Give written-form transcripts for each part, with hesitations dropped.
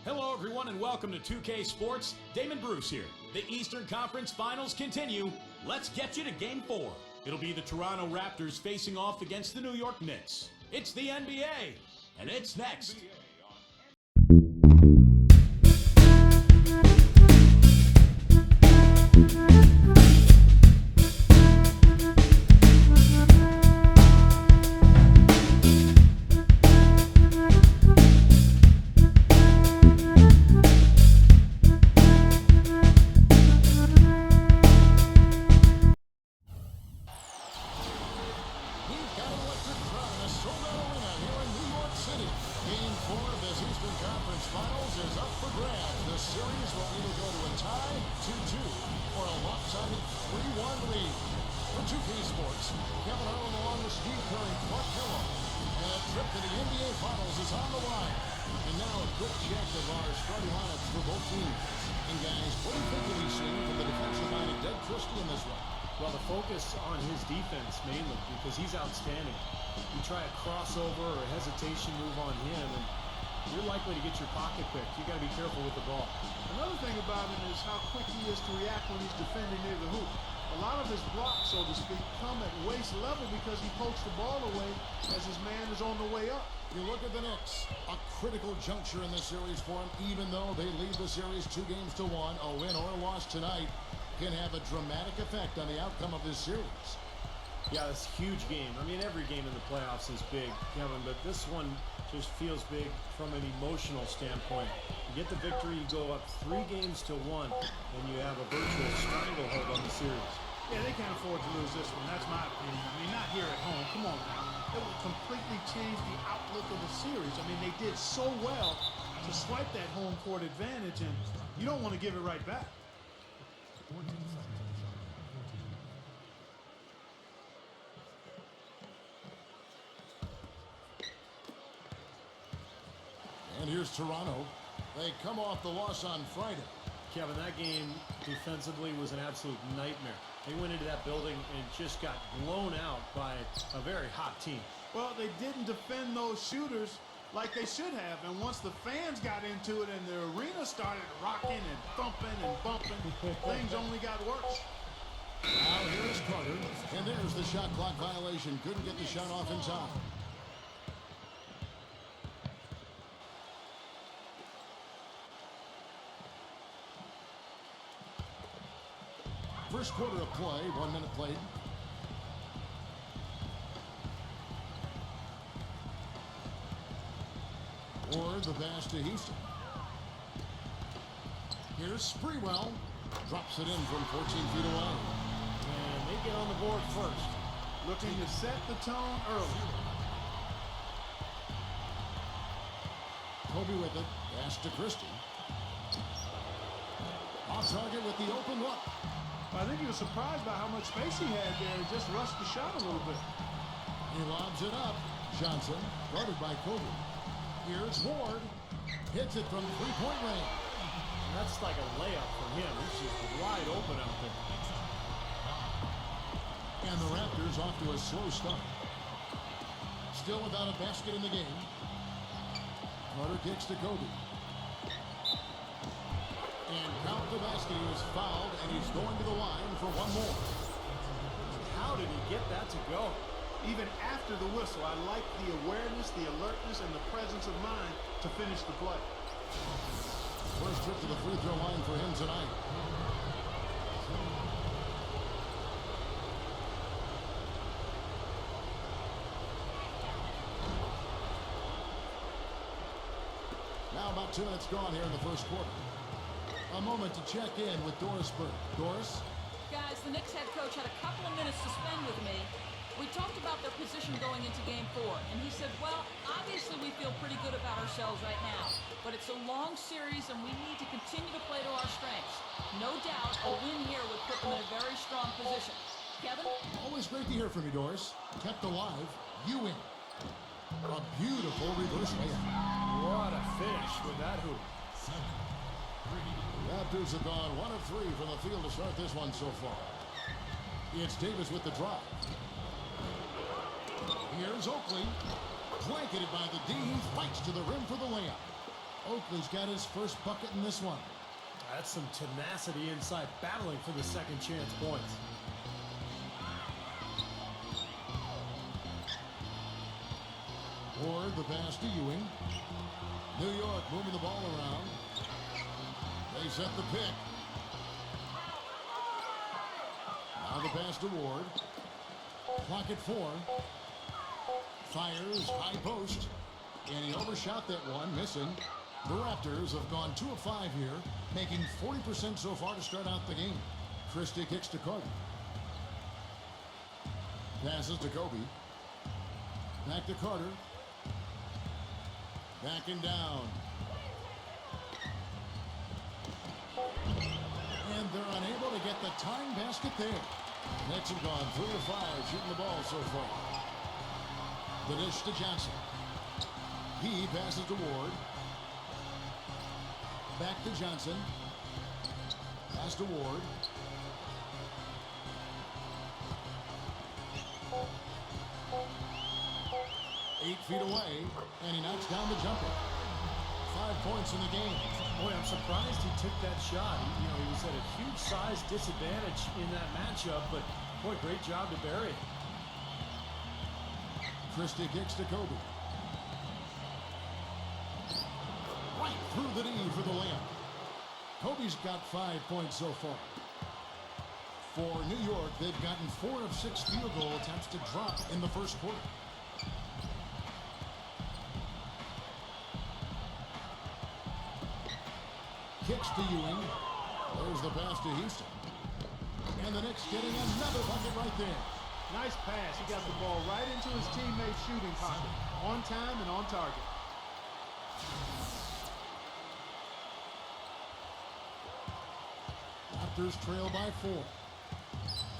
Hello, everyone, and welcome to 2K Sports. Damon Bruce here. The Eastern Conference Finals continue. Let's get you to Game 4. It'll be the Toronto Raptors facing off against the New York Knicks. It's the NBA, and it's next. Well, the focus on his defense mainly because he's outstanding. You try a crossover or a hesitation move on him, and you're likely to get your pocket picked. You got to be careful with the ball. Another thing about him is how quick he is to react when he's defending near the hoop. A lot of his blocks, so to speak, come at waist level because he pokes the ball away as his man is on the way up. You look at the Knicks, a critical juncture in this series for them, even though they lead the series 2-1. A win or a loss tonight can have a dramatic effect on the outcome of this series. Yeah, it's a huge game. I mean, every game in the playoffs is big, Kevin, but this one just feels big from an emotional standpoint. You get the victory, you go up 3-1, and you have a virtual stranglehold on the series. Yeah, they can't afford to lose this one. That's my opinion. I mean, not here at home. Come on now. It would completely change the outlook of the series. I mean, they did so well to swipe that home court advantage, and you don't want to give it right back. And here's Toronto. They come off the loss on Friday. Kevin, that game defensively was an absolute nightmare. They went into that building and just got blown out by a very hot team. Well, they didn't defend those shooters like they should have. And once the fans got into it and the arena started rocking and thumping and bumping, things only got worse. Now here's Carter. And there's the shot clock violation. Couldn't get the shot off in time. First quarter of play, 1 minute played. Or the pass to Houston. Here's Sprewell. Drops it in from 14 feet away. And they get on the board first. Looking to set the tone early. Kobe with it. Pass to Christie. Off target with the open look. I think he was surprised by how much space he had there and just rushed the shot a little bit. He lobs it up. Johnson, guarded by Kobe. Here's Ward. Hits it from three-point range. That's like a layup for him. He's just wide open out there. And the Raptors off to a slow start. Still without a basket in the game. Carter kicks to Kobe. And count the basket. He was fouled, and he's going to the line for one more. How did he get that to go? Even after the whistle, I like the awareness, the alertness, and the presence of mind to finish the play. First trip to the free throw line for him tonight. Now about 2 minutes gone here in the first quarter. A moment to check in with Doris Burke. Doris? Guys, the Knicks head coach had a couple of minutes to spend with me. We talked about their position going into Game 4, and he said, well, obviously we feel pretty good about ourselves right now, but it's a long series and we need to continue to play to our strengths. No doubt a win here would put them in a very strong position. Kevin? Always great to hear from you, Doris. Kept alive, Ewing. A beautiful reverse layup. What a finish with that hoop. Raptors have gone 1 of 3 from the field to start this one so far. It's Davis with the drive. Here's Oakley. Blanketed by the D. He fights to the rim for the layup. Oakley's got his first bucket in this one. That's some tenacity inside, battling for the second chance points. Ward, the pass to Ewing. New York moving the ball around. They set the pick. Now the pass to Ward. Clock at 4. Fires, high post. And he overshot that one, missing. The Raptors have gone 2 of 5 here, making 40% so far to start out the game. Christie kicks to Carter. Passes to Kobe. Back to Carter. Backing down. And they're unable to get the tying basket there. Knicks have gone 3 of 5 shooting the ball so far. The dish to Johnson. He passes to Ward. Back to Johnson. Pass to Ward. Eight feet away, and he knocks down the jumper. 5 points in the game. Boy, I'm surprised he took that shot. He was at a huge size disadvantage in that matchup, but boy, great job to bury it. Christie kicks to Kobe. Right through the knee for the layup. Kobe's got 5 points so far. For New York, they've gotten 4 of 6 field goal attempts to drop in the first quarter. Kicks to Ewing. There's the pass to Houston. And the Knicks getting another bucket right there. Nice pass. He got the ball right into his teammate's shooting pocket. On time and on target. Raptors trail by 4.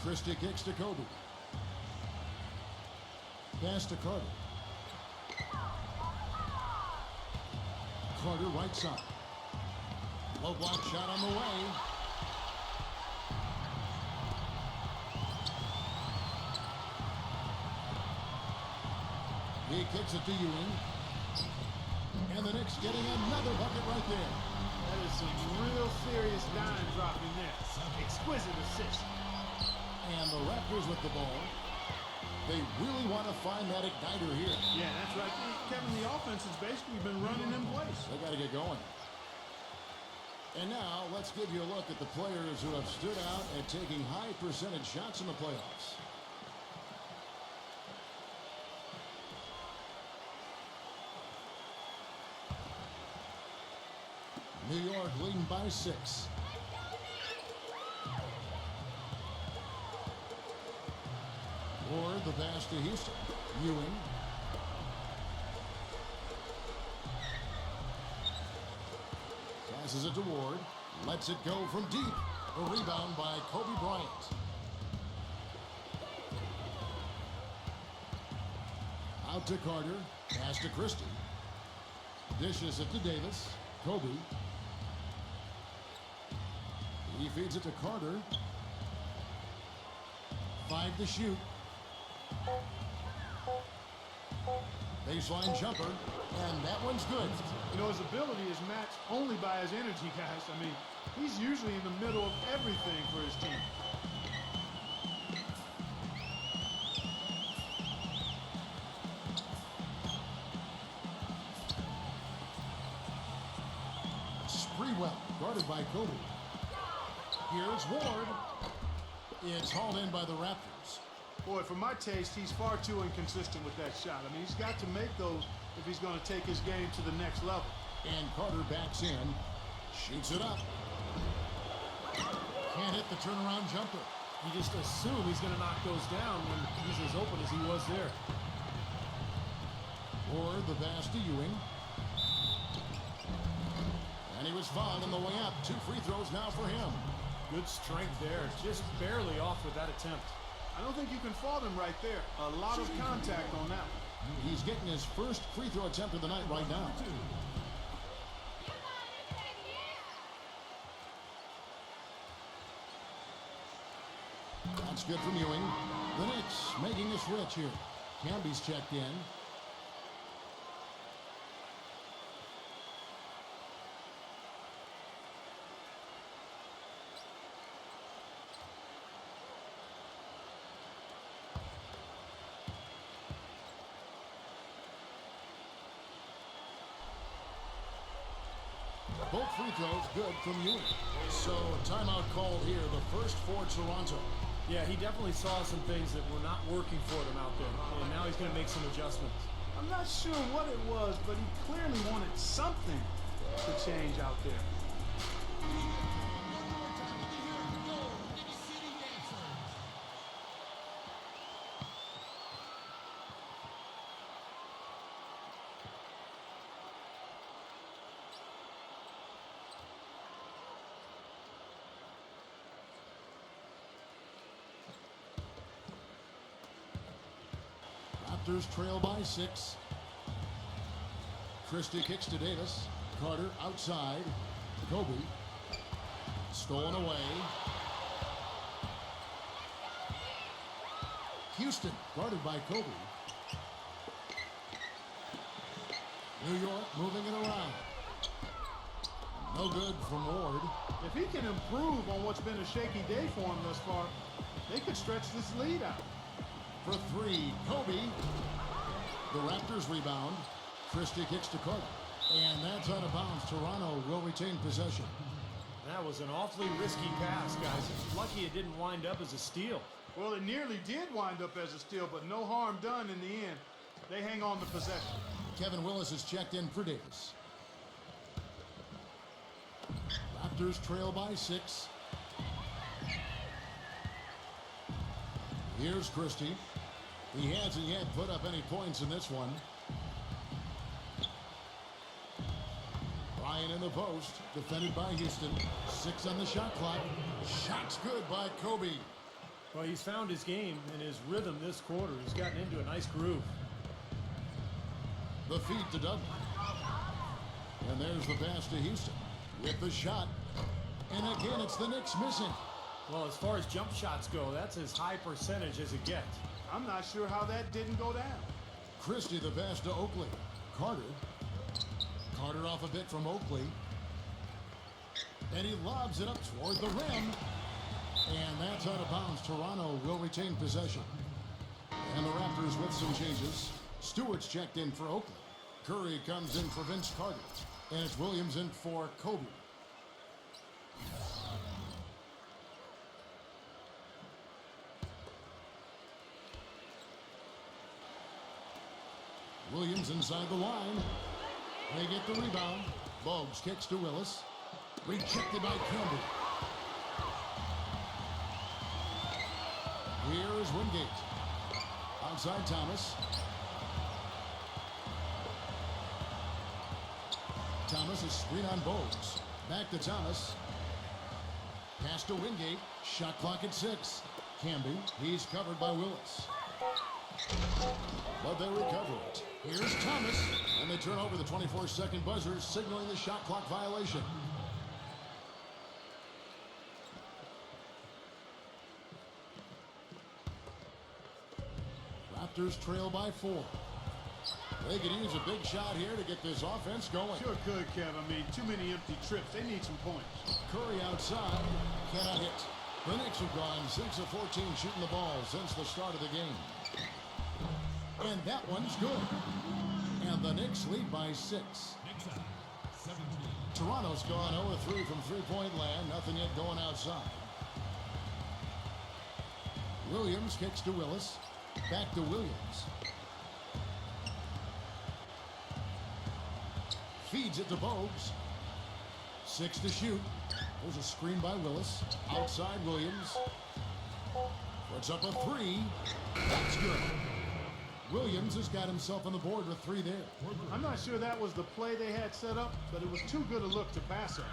Christie kicks to Kobe. Pass to Carter. Carter right side. Low block shot on the way. He kicks it to Ewing. And the Knicks getting another bucket right there. That is some real serious dime dropping there. Exquisite assist. And the Raptors with the ball. They really want to find that igniter here. Yeah, that's right. Kevin, the offense has basically been running in place. They got to get going. And now let's give you a look at the players who have stood out at taking high percentage shots in the playoffs. New York leading by 6. Ward, the pass to Houston. Ewing. Passes it to Ward. Lets it go from deep. A rebound by Kobe Bryant. Out to Carter. Pass to Christie. Dishes it to Davis. Kobe. He feeds it to Carter. 5 to shoot. Baseline jumper, and that one's good. You know, his ability is matched only by his energy, guys. I mean, he's usually in the middle of everything for his team. Sprewell, guarded by Kobe. Here's Ward. It's hauled in by the Raptors. Boy, for my taste, he's far too inconsistent with that shot. I mean, he's got to make those if he's going to take his game to the next level. And Carter backs in. Shoots it up. Can't hit the turnaround jumper. You just assume he's going to knock those down when he's as open as he was there. Ward, the pass to Ewing. And he was fouled on the way up. 2 free throws now for him. Good strength there. Just barely off with that attempt. I don't think you can fault him right there. A lot of contact on that one. He's getting his first free throw attempt of the night right now. That's good from Ewing. The Knicks making a switch here. Camby's checked in. Both free throws good from Ewing. So timeout called here, the first for Toronto. Yeah, he definitely saw some things that were not working for them out there. And now he's going to make some adjustments. I'm not sure what it was, but he clearly wanted something to change out there. Raptors trail by 6. Christie kicks to Davis. Carter outside. Kobe. Stolen away. Houston guarded by Kobe. New York moving it around. No good from Ward. If he can improve on what's been a shaky day for him thus far, they could stretch this lead out. For 3, Kobe. The Raptors rebound. Christie kicks to Carter. And that's out of bounds. Toronto will retain possession. That was an awfully risky pass, guys. Lucky it didn't wind up as a steal. Well, it nearly did wind up as a steal, but no harm done in the end. They hang on to possession. Kevin Willis is checked in for Davis. Raptors trail by 6. Here's Christie. He hasn't yet put up any points in this one. Bryant in the post, defended by Houston. 6 on the shot clock. Shot's good by Kobe. Well, he's found his game and his rhythm this quarter. He's gotten into a nice groove. The feed to Dudley. And there's the pass to Houston with the shot. And again, it's the Knicks missing. Well, as far as jump shots go, that's as high percentage as it gets. I'm not sure how that didn't go down. Christie the pass to Oakley. Carter. Carter off a bit from Oakley. And he lobs it up toward the rim. And that's out of bounds. Toronto will retain possession. And the Raptors with some changes. Stewart's checked in for Oakley. Curry comes in for Vince Carter. And it's Williams in for Kobe. Williams inside the line. They get the rebound. Bogues kicks to Willis. Rejected by Campbell. Here is Wingate. Outside Thomas. Thomas is screen on Bogues. Back to Thomas. Pass to Wingate. Shot clock at 6. Camby. He's covered by Willis. But they recover it. Here's Thomas. And they turn over the 24-second buzzer, signaling the shot clock violation. Raptors trail by 4. They could use a big shot here to get this offense going. Sure could, Kev. I mean, too many empty trips. They need some points. Curry outside. Cannot hit. The Knicks have gone 6 of 14 shooting the ball since the start of the game. And that one's good. And the Knicks lead by 6. Toronto's gone 0 of 3 from three-point land. Nothing yet going outside. Williams kicks to Willis. Back to Williams. Feeds it to Bogues. 6 to shoot. There's a screen by Willis. Outside Williams. Puts up a 3. That's good. Williams has got himself on the board with 3 there. I'm not sure that was the play they had set up, but it was too good a look to pass up.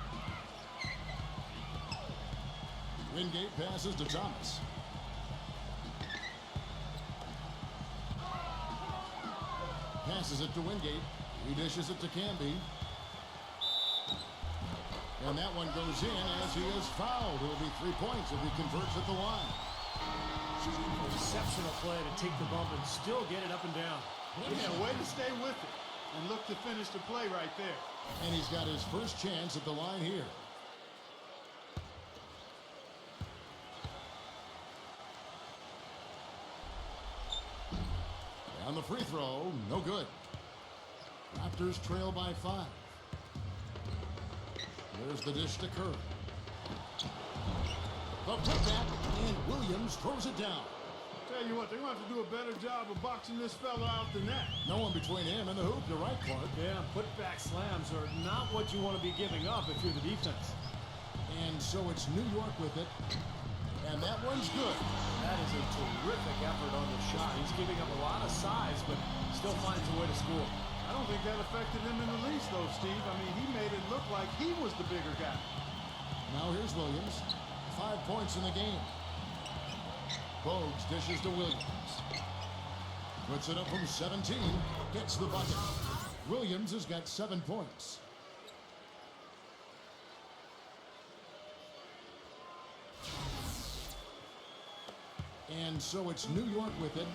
Wingate passes to Thomas. Passes it to Wingate. He dishes it to Camby. And that one goes in as he is fouled. It will be 3 points if he converts at the line. Exceptional play to take the bump and still get it up and down. Yeah, way to stay with it and look to finish the play right there. And he's got his first chance at the line here. On the free throw, no good. Raptors trail by 5. There's the dish to Curry. The putback, and Williams throws it down. Tell you what, they're going to have to do a better job of boxing this fella out than that. No one between him and the hoop. You're right, Clark. Yeah, putback slams are not what you want to be giving up if you're the defense. And so it's New York with it. And that one's good. That is a terrific effort on the shot. He's giving up a lot of size, but still finds a way to score. I don't think that affected him in the least, though, Steve. I mean, he made it look like he was the bigger guy. Now here's Williams. 5 points in the game. Bogues dishes to Williams. Puts it up from 17. Gets the bucket. Williams has got 7 points. And so it's New York with it.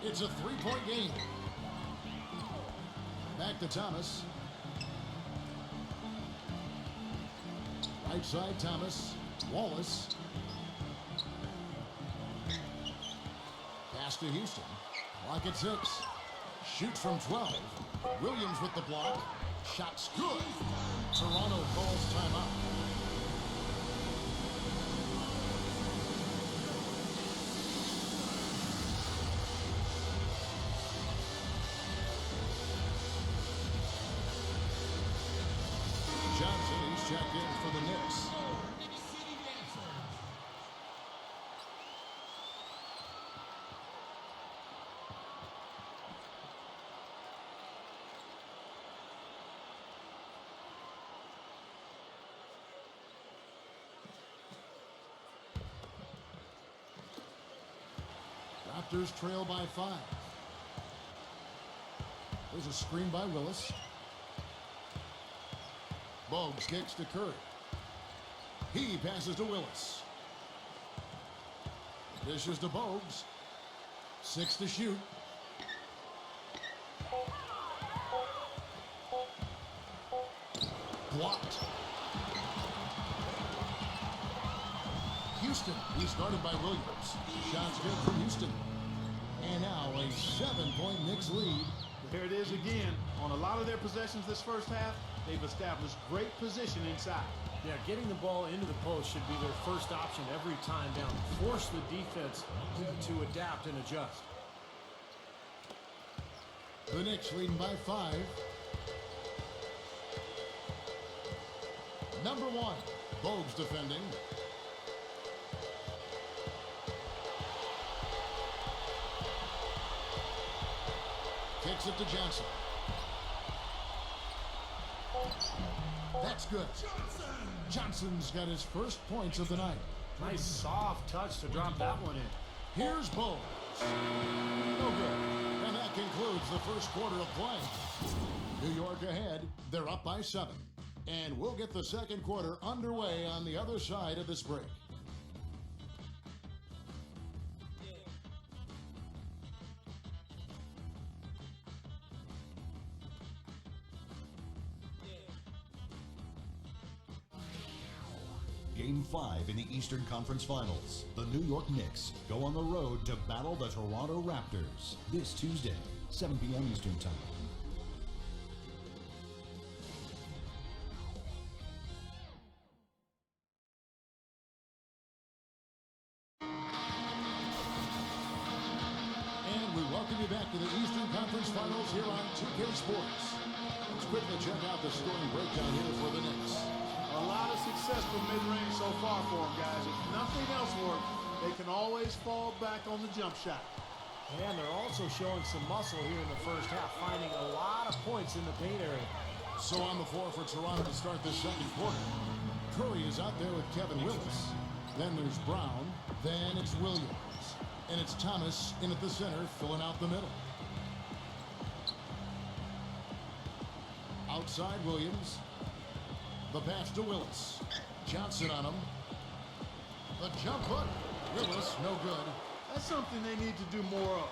It's a 3-point game. Back to Thomas. Right side, Thomas. Wallace. Pass to Houston. Clock at 6. Shoots from 12. Williams with the block. Shot's good. Toronto calls timeout. Johnson, he's checked in for the Knicks. Raptors trail by 5. There's a screen by Willis. Bogues kicks to Curry. He passes to Willis. Dishes to Bogues. 6 to shoot. Blocked. Houston, he's guarded by Williams. Shots good from Houston. And now a 7-point Knicks lead. Here it is again. On a lot of their possessions this first half, they've established great position inside. Yeah, getting the ball into the post should be their first option every time down. Force the defense to adapt and adjust. The Knicks leading by 5. Number 1, Bogues defending. Kicks it to Johnson. That's good. Johnson's got his first points of the night. Nice soft touch to drop that one in. Here's Bogues. No good. And that concludes the first quarter of play. New York ahead. They're up by 7. And we'll get the second quarter underway on the other side of this break. Game 5 in the Eastern Conference Finals. The New York Knicks go on the road to battle the Toronto Raptors this Tuesday, 7 p.m. Eastern Time. And we welcome you back to the Eastern Conference Finals here on 2K Sports. Let's quickly check out the scoring breakdown here for the Knicks. A lot of success from mid-range so far for them, guys. If nothing else works, they can always fall back on the jump shot. And they're also showing some muscle here in the first half, finding a lot of points in the paint area. So on the floor for Toronto to start this second quarter. Curry is out there with Kevin Willis. Then there's Brown. Then it's Williams. And it's Thomas in at the center, filling out the middle. Outside Williams. The pass to Willis. Johnson on him. The jump hook. Willis, no good. That's something they need to do more of.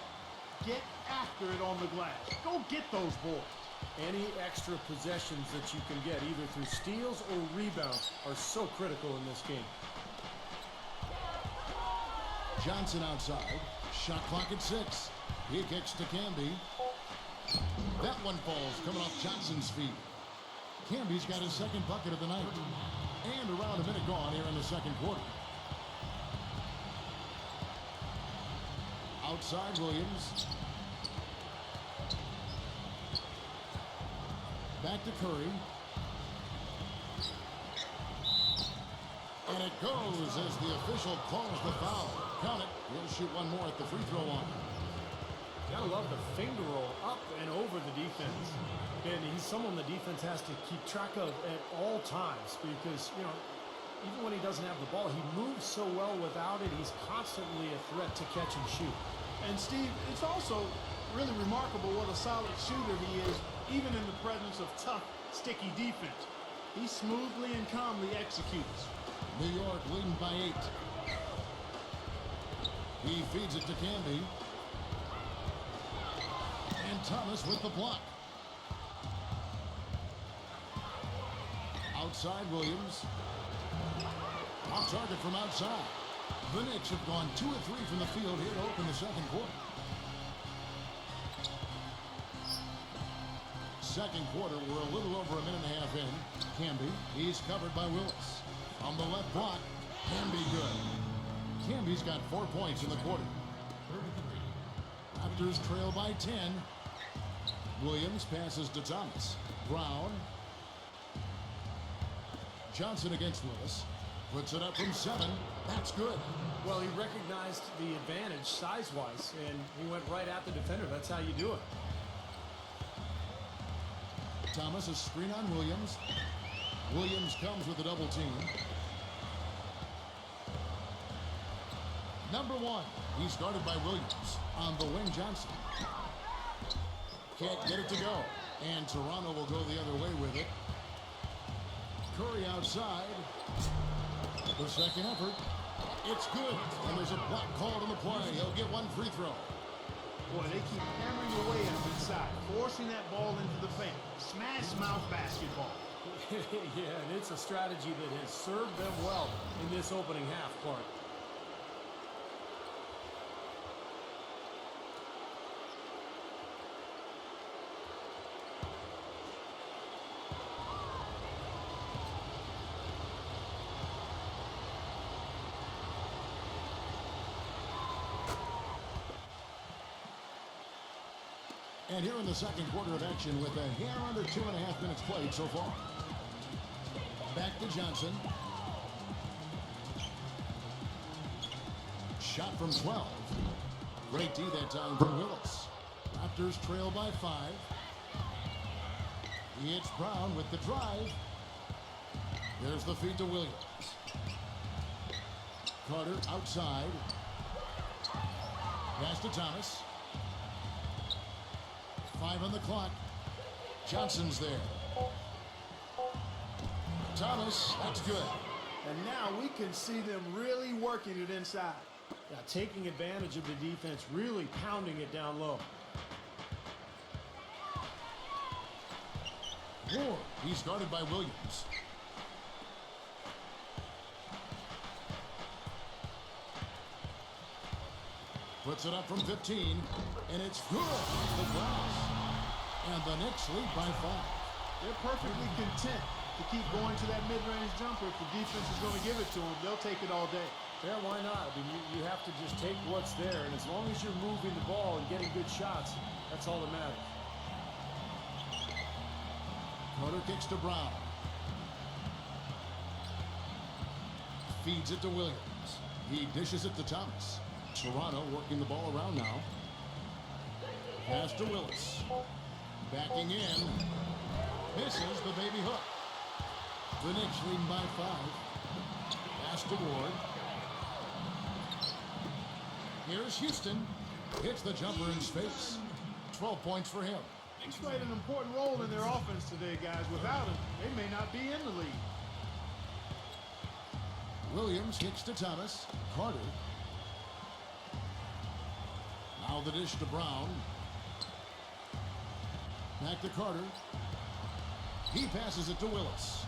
Get after it on the glass. Go get those boards. Any extra possessions that you can get, either through steals or rebounds, are so critical in this game. Johnson outside. Shot clock at 6. He kicks to Camby. That one falls, coming off Johnson's feet. Camby's got his second bucket of the night. And around a minute gone here in the second quarter. Outside Williams. Back to Curry. And it goes as the official calls the foul. Count it. He'll shoot one more at the free throw line. Gotta love the finger roll up and over the defense. And he's someone the defense has to keep track of at all times because, you know, even when he doesn't have the ball, he moves so well without it. He's constantly a threat to catch and shoot. And Steve, it's also really remarkable what a solid shooter he is, even in the presence of tough, sticky defense. He smoothly and calmly executes. New York leading by 8. He feeds it to Camby. And Thomas with the block. Outside Williams. On target from outside. The Knicks have gone 2 of 3 from the field here to open the second quarter. Second quarter, we're a little over a minute and a half in. Camby, he's covered by Willis. On the left block, Camby good. Camby's got 4 points in the quarter. Raptors trail by 10. Williams passes to Thomas. Brown. Johnson against Willis. Puts it up from 7. That's good. Well, he recognized the advantage size-wise, and he went right at the defender. That's how you do it. Thomas, a screen on Williams. Williams comes with a double team. Number 1. He's guarded by Williams. On the wing, Johnson. Can't get it to go. And Toronto will go the other way with it. Curry outside. The second effort. It's good. And there's a block called on the play. He'll get one free throw. Boy, they keep hammering away up inside, forcing that ball into the paint. Smash mouth basketball. Yeah, and it's a strategy that has served them well in this opening half, Clark. And here in the second quarter of action with a hair under 2.5 minutes played so far. Back to Johnson. Shot from 12. Great D that time from Willis. Raptors trail by 5. It's Brown with the drive. There's the feed to Williams. Carter outside. Pass to Thomas. 5 on the clock. Johnson's there. Thomas, that's good. And now we can see them really working it inside. Yeah, taking advantage of the defense, really pounding it down low. Ward, he's guarded by Williams. Puts it up from 15, and it's good off the glass. And the Knicks lead by 5. They're perfectly content to keep going to that mid-range jumper. If the defense is going to give it to them, they'll take it all day. Yeah, why not? I mean, you have to just take what's there, and as long as you're moving the ball and getting good shots, that's all that matters. Carter kicks to Brown. Feeds it to Williams. He dishes it to Thomas. Toronto working the ball around now. Pass to Willis. Backing in. Misses the baby hook. The Knicks leading by 5. Pass to Ward. Here's Houston. Hits the jumper in space. 12 points for him. He's played an important role in their offense today, guys. Without him, they may not be in the league. Williams kicks to Thomas. Carter. Now the dish to Brown. Back to Carter. He passes it to Willis.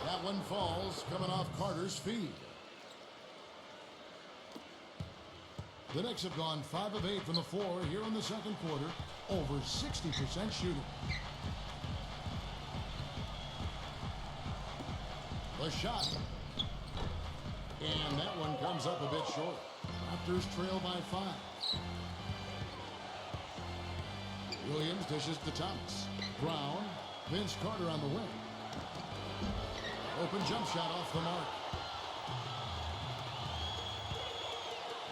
That one falls, coming off Carter's feed. The Knicks have gone 5 of 8 from the floor here in the second quarter. Over 60% shooting. The shot. And that one comes up a bit short. Raptors trail by 5. Williams dishes to Thomas. Brown. Vince Carter on the wing. Open jump shot off the mark.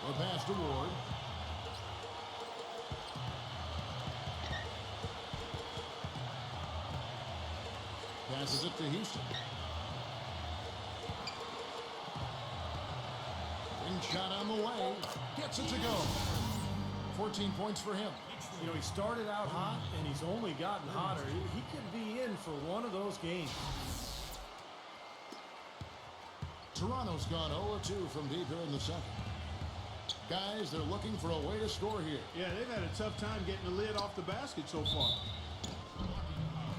The pass to Ward. Passes it to Houston. Ring shot on the way. Gets it to go. 14 points for him. You know, he started out hot, and he's only gotten hotter. He could be in for one of those games. Toronto's gone 0-2 from deep here in the second. Guys, they're looking for a way to score here. Yeah, they've had a tough time getting the lid off the basket so far.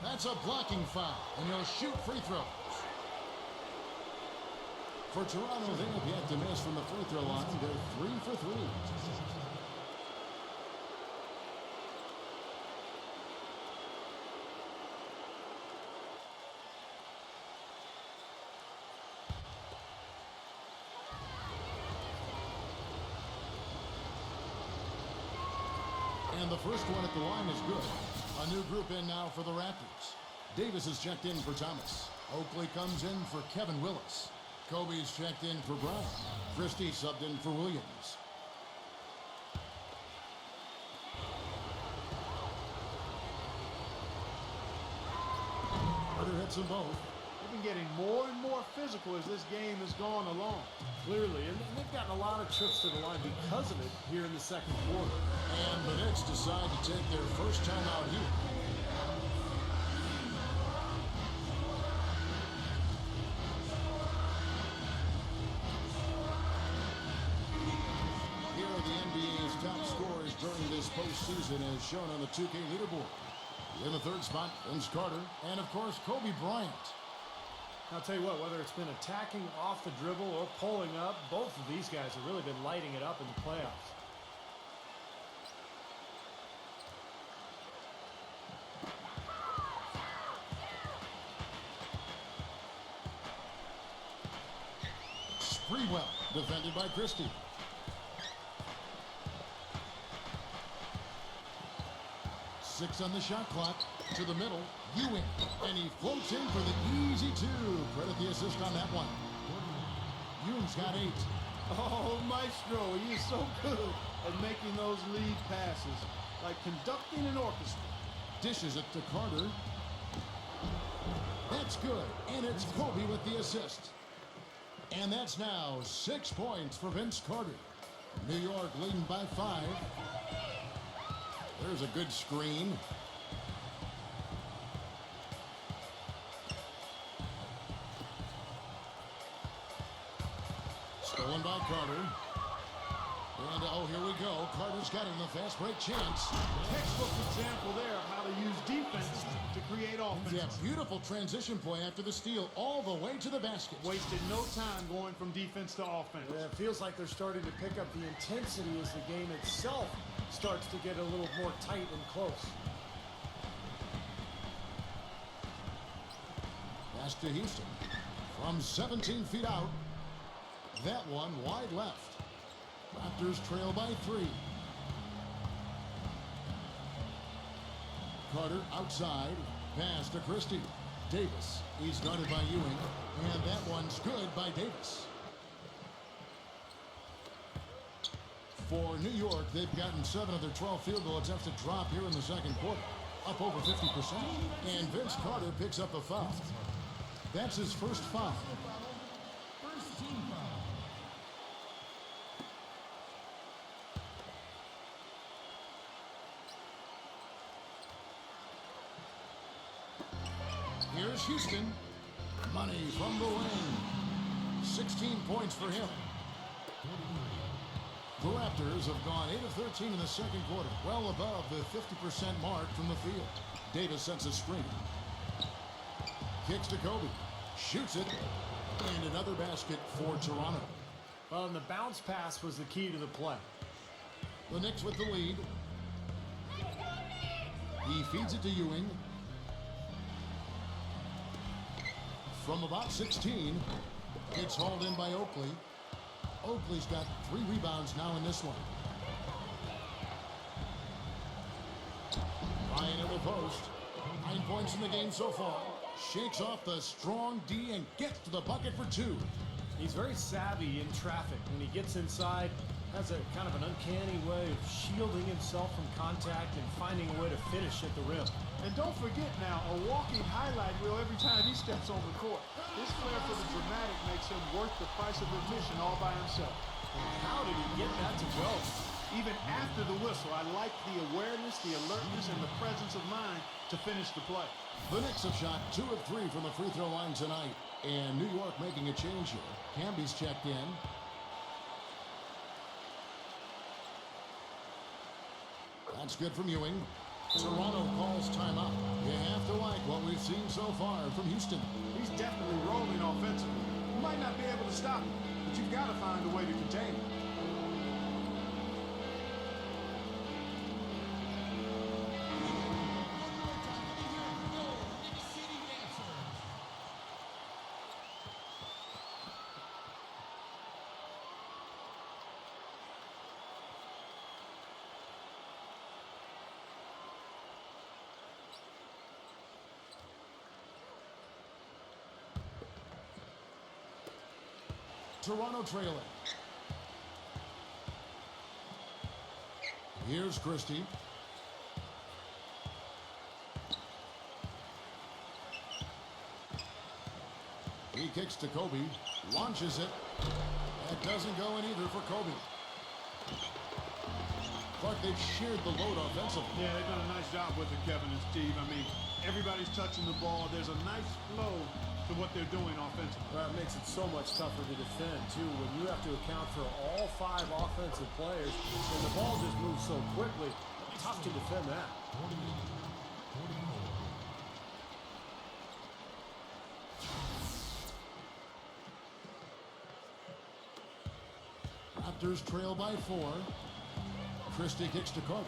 That's a blocking foul, and he'll shoot free throws. For Toronto, they have yet to miss from the free throw line. They're 3 for 3. And the first one at the line is good. A new group in now for the Raptors. Davis is checked in for Thomas. Oakley comes in for Kevin Willis. Kobe's checked in for Bryant. Christie subbed in for Williams. Carter hits them both. They've been getting more and more physical as this game has gone along. Clearly, and they've gotten a lot of trips to the line because of it here in the second quarter. And the Knicks decide to take their first time out here. Here are the NBA's top scorers during this postseason as shown on the 2K leaderboard. In the third spot, Vince Carter, and of course, Kobe Bryant. I'll tell you what, whether it's been attacking off the dribble or pulling up, both of these guys have really been lighting it up in the playoffs. Sprewell, defended by Christie. Six on the shot clock. To the middle, Ewing, and he floats in for the easy 2. Credit the assist on that one. Ewing's got 8. Oh, Maestro, he is so good at making those lead passes, like conducting an orchestra. Dishes it to Carter. That's good, and it's Kobe with the assist. And that's now 6 points for Vince Carter. New York leading by 5. There's a good screen. Stolen by Carter. And, oh, here we go. Carter's got it in the fast break chance. Textbook example there of how to use defense to create offense. Yeah, beautiful transition play after the steal all the way to the basket. Wasted no time going from defense to offense. Yeah, it feels like they're starting to pick up the intensity as the game itself starts to get a little more tight and close. Pass to Houston. From 17 feet out. That one wide left. Raptors trail by 3. Carter outside. Pass to Christie. Davis. He's guarded by Ewing. And that one's good by Davis. For New York, they've gotten 7 of their 12 field goal attempts to drop here in the second quarter. Up over 50%. And Vince Carter picks up a foul. That's his first foul. First team foul. Here's Houston. Money from the wing. 16 points for him. The Raptors have gone 8 of 13 in the second quarter, well above the 50% mark from the field. Davis sets a screen. Kicks to Kobe. Shoots it. And another basket for Toronto. Well, and the bounce pass was the key to the play. The Knicks with the lead. He feeds it to Ewing. From about 16, it's hauled in by Oakley. Oakley's got 3 rebounds now in this one. Bryant in the post. 9 points in the game so far. Shakes off the strong D and gets to the bucket for 2. He's very savvy in traffic. When he gets inside, has a kind of an uncanny way of shielding himself from contact and finding a way to finish at the rim. And don't forget now, a walking highlight reel every time he steps on the court. His flair for the dramatic makes him worth the price of admission all by himself. How did he get that to go? Even after the whistle, I like the awareness, the alertness, and the presence of mind to finish the play. The Knicks have shot 2 of 3 from the free throw line tonight. And New York making a change here. Camby's checked in. That's good from Ewing. Toronto calls timeout. You have to like what we've seen so far from Houston. He's definitely rolling offensively. You might not be able to stop him, but you've got to find a way to contain him. Toronto trailing. Here's Christie. He kicks to Kobe. Launches it. That doesn't go in either for Kobe. Clark, they've shared the load offensively. Yeah, they've done a nice job with it, Kevin and Steve. I mean, everybody's touching the ball. There's a nice flow to what they're doing offensively. Well, it makes it so much tougher to defend, too, when you have to account for all 5 offensive players, and the ball just moves so quickly. Tough to defend that. Raptors trail by 4. Christie kicks to Carter.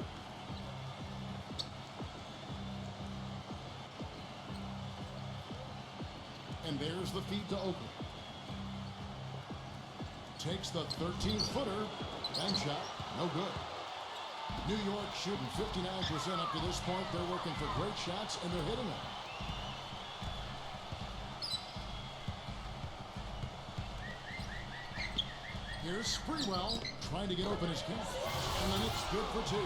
And there's the feed to Oakley. Takes the 13-footer. Bank shot. No good. New York shooting 59% up to this point. They're working for great shots, and they're hitting them. Here's Sprewell trying to get open his cap. And the Knicks good for 2.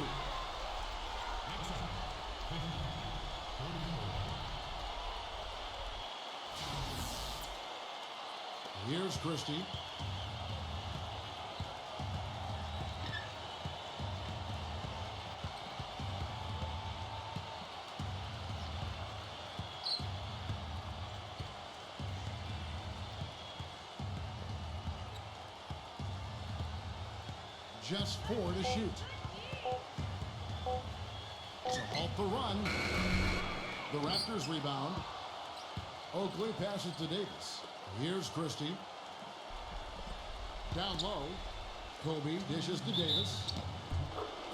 Here's Christie. Just 4 to shoot. To halt the run. The Raptors rebound. Oakley passes to Davis. Here's Christie. Down low. Kobe dishes to Davis.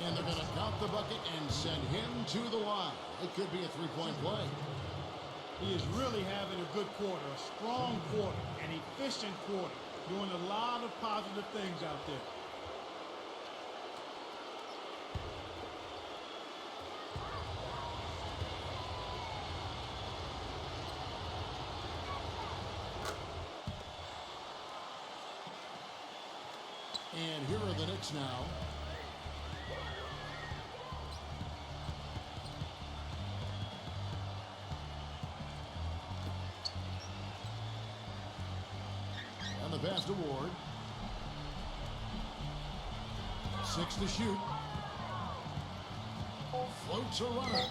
And they're going to count the bucket and send him to the line. It could be a 3-point play. He is really having a good quarter, a strong quarter, an efficient quarter, doing a lot of positive things out there. And here are the Knicks now. And the pass to Ward. 6 to shoot. Floats a runner.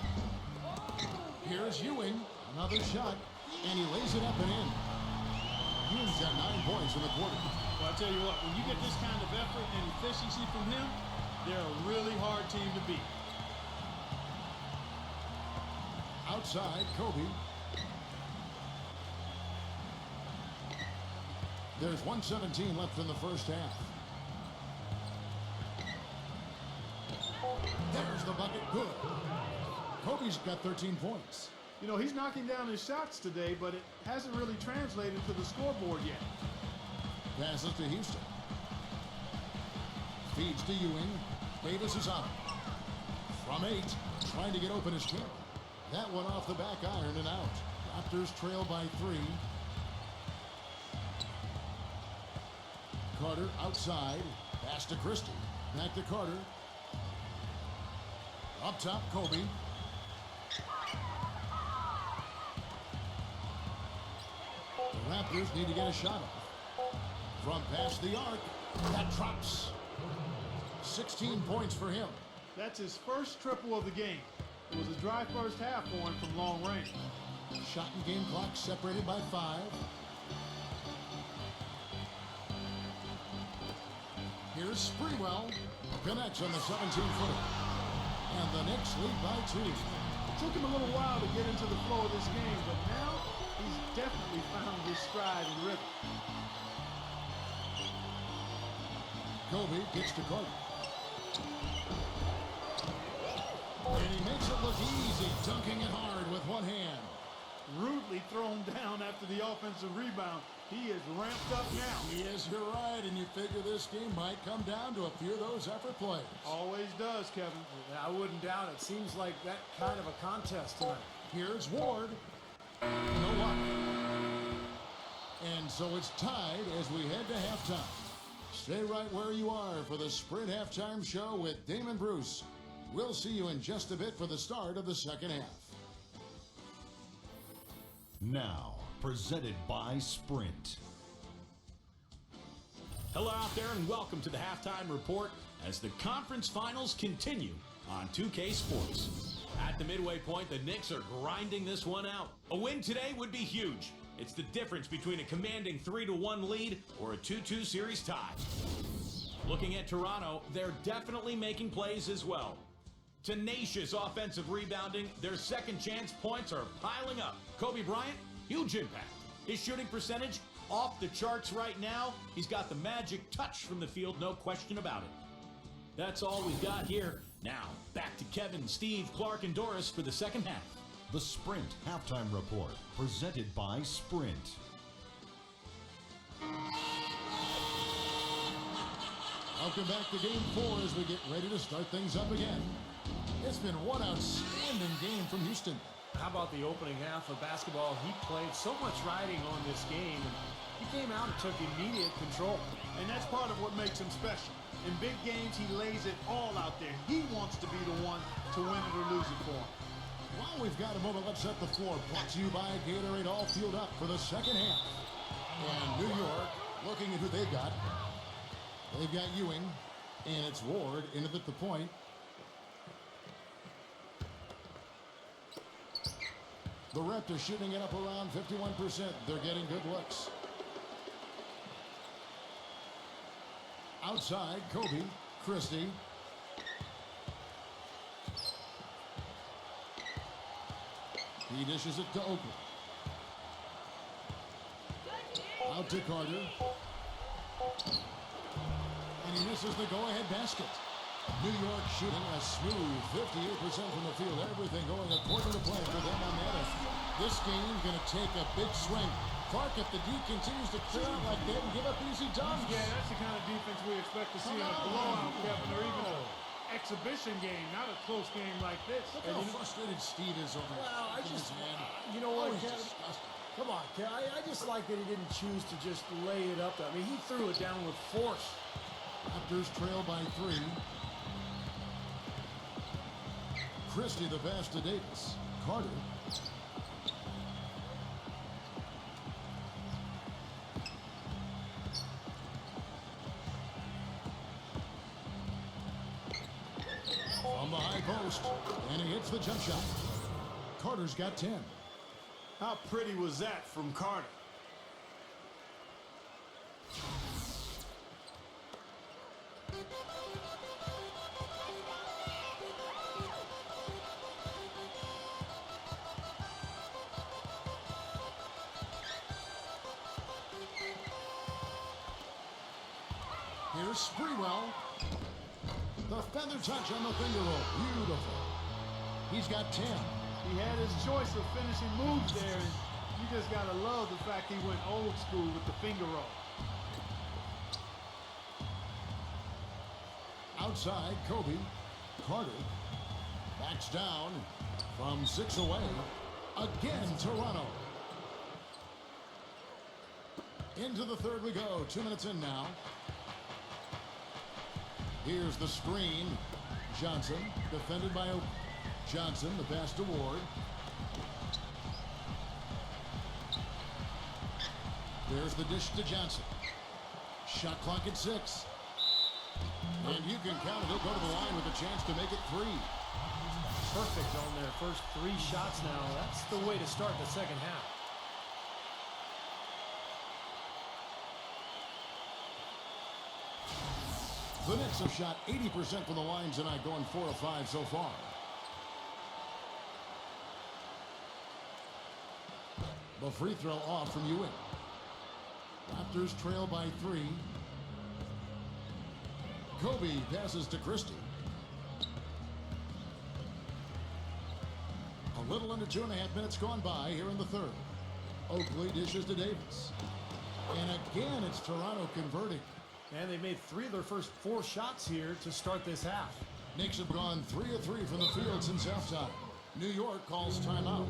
Here's Ewing. Another shot. And he lays it up and in. Ewing's got 9 points in the quarter. Well, I'll tell you what, when you get this kind of effort and efficiency from him, they're a really hard team to beat. Outside, Kobe. There's 1:17 left in the first half. There's the bucket. Good. Kobe's got 13 points. You know, he's knocking down his shots today, but it hasn't really translated to the scoreboard yet. Passes to Houston. Feeds to Ewing. Davis is on it. From 8, trying to get open his kick. That one off the back iron and out. Raptors trail by 3. Carter outside. Pass to Christie. Back to Carter. Up top, Kobe. The Raptors need to get a shot off. From past the arc, that drops. 16 points for him. That's his first triple of the game. It was a dry first half for him from long range. Shot and game clock separated by 5. Here's Sprewell. Connects on the 17-footer. And the Knicks lead by 2. It took him a little while to get into the flow of this game, but now he's definitely found his stride and rhythm. Kobe gets to Carter. And he makes it look easy, dunking it hard with one hand. Rudely thrown down after the offensive rebound. He is ramped up now. He is, you're right, and you figure this game might come down to a few of those effort plays. Always does, Kevin. I wouldn't doubt it. Seems like that kind of a contest tonight. Here's Ward. No luck. And so it's tied as we head to halftime. Stay right where you are for the Sprint Halftime Show with Damon Bruce. We'll see you in just a bit for the start of the second half. Now, presented by Sprint. Hello out there and welcome to the Halftime Report as the conference finals continue on 2K Sports. At the midway point, the Knicks are grinding this one out. A win today would be huge. It's the difference between a commanding 3-1 lead or a 2-2 series tie. Looking at Toronto, they're definitely making plays as well. Tenacious offensive rebounding, their second chance points are piling up. Kobe Bryant, huge impact. His shooting percentage off the charts right now. He's got the magic touch from the field, no question about it. That's all we've got here. Now, back to Kevin, Steve, Clark, and Doris for the second half. The Sprint Halftime Report, presented by Sprint. Welcome back to Game 4 as we get ready to start things up again. It's been one outstanding game from Houston. How about the opening half of basketball? He played so much riding on this game, and he came out and took immediate control. And that's part of what makes him special. In big games, he lays it all out there. He wants to be the one to win it or lose it for him. While we've got a moment, let's set the floor. Brought to you by Gatorade, all fueled up for the second half. And New York, looking at who they've got. They've got Ewing, and it's Ward in at the point. The Raptors shooting it up around 51%. They're getting good looks. Outside, Kobe, Christie. He dishes it to Oakland. Out to Carter. And he misses the go-ahead basket. New York shooting a smooth 58% from the field. Everything going according to plan for them on that end. This game's going to take a big swing. Clark, if the D continues to clear out like that and give up easy dunks. Yeah, that's the kind of defense we expect to see in a blowout, Kevin, or even an exhibition game, not a close game like this. Look how frustrated Steve is over there. Well, I just, you know what, come on, Ken, I just like that he didn't choose to just lay it up. I mean, he threw it down with force. Raptors trail by 3. Christie the pass to Davis. Carter. From the high post. And he hits the jump shot. Carter's got 10. How pretty was that from Carter? Here's Sprewell. The feather touch on the finger roll. Beautiful. He's got 10. He had his choice of finishing moves there, and you just got to love the fact he went old school with the finger roll. Outside, Kobe. Carter backs down from 6 away. Again, Toronto. Into the third we go. 2 minutes in now. Here's the screen. Johnson, defended by Ewing. Johnson, the pass to Ward. There's the dish to Johnson. Shot clock at 6. And you can count it. He'll go to the line with a chance to make it 3. Perfect on their first 3 shots now. That's the way to start the second half. The Knicks have shot 80% from the line tonight, going 4 of 5 so far. The free throw off from Ewing. Raptors trail by 3. Kobe passes to Christie. A little under 2.5 minutes gone by here in the third. Oakley dishes to Davis. And again, it's Toronto converting. And they made 3 of their first 4 shots here to start this half. Knicks have gone 3 of 3 from the field since halftime. New York calls timeout.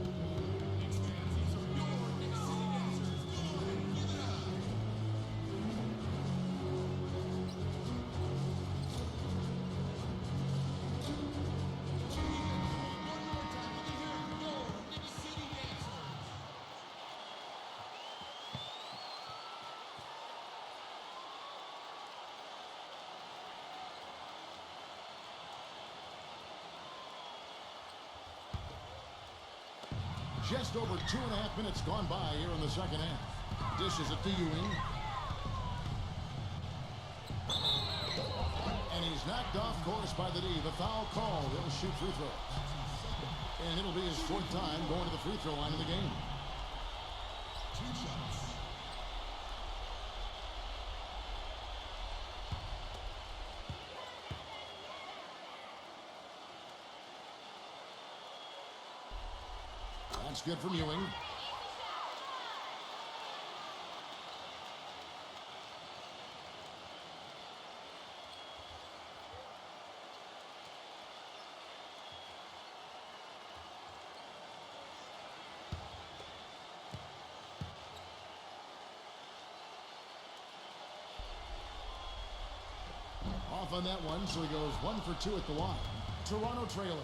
Just over 2.5 minutes gone by here in the second half. Dishes it to Ewing. And he's knocked off course by the D. The foul call. He'll shoot free throws. And it'll be his 4th time going to the free throw line in the game. 2 shots. That's good from Ewing. Off on that one, so he goes 1 for 2 at the line. Toronto trailing.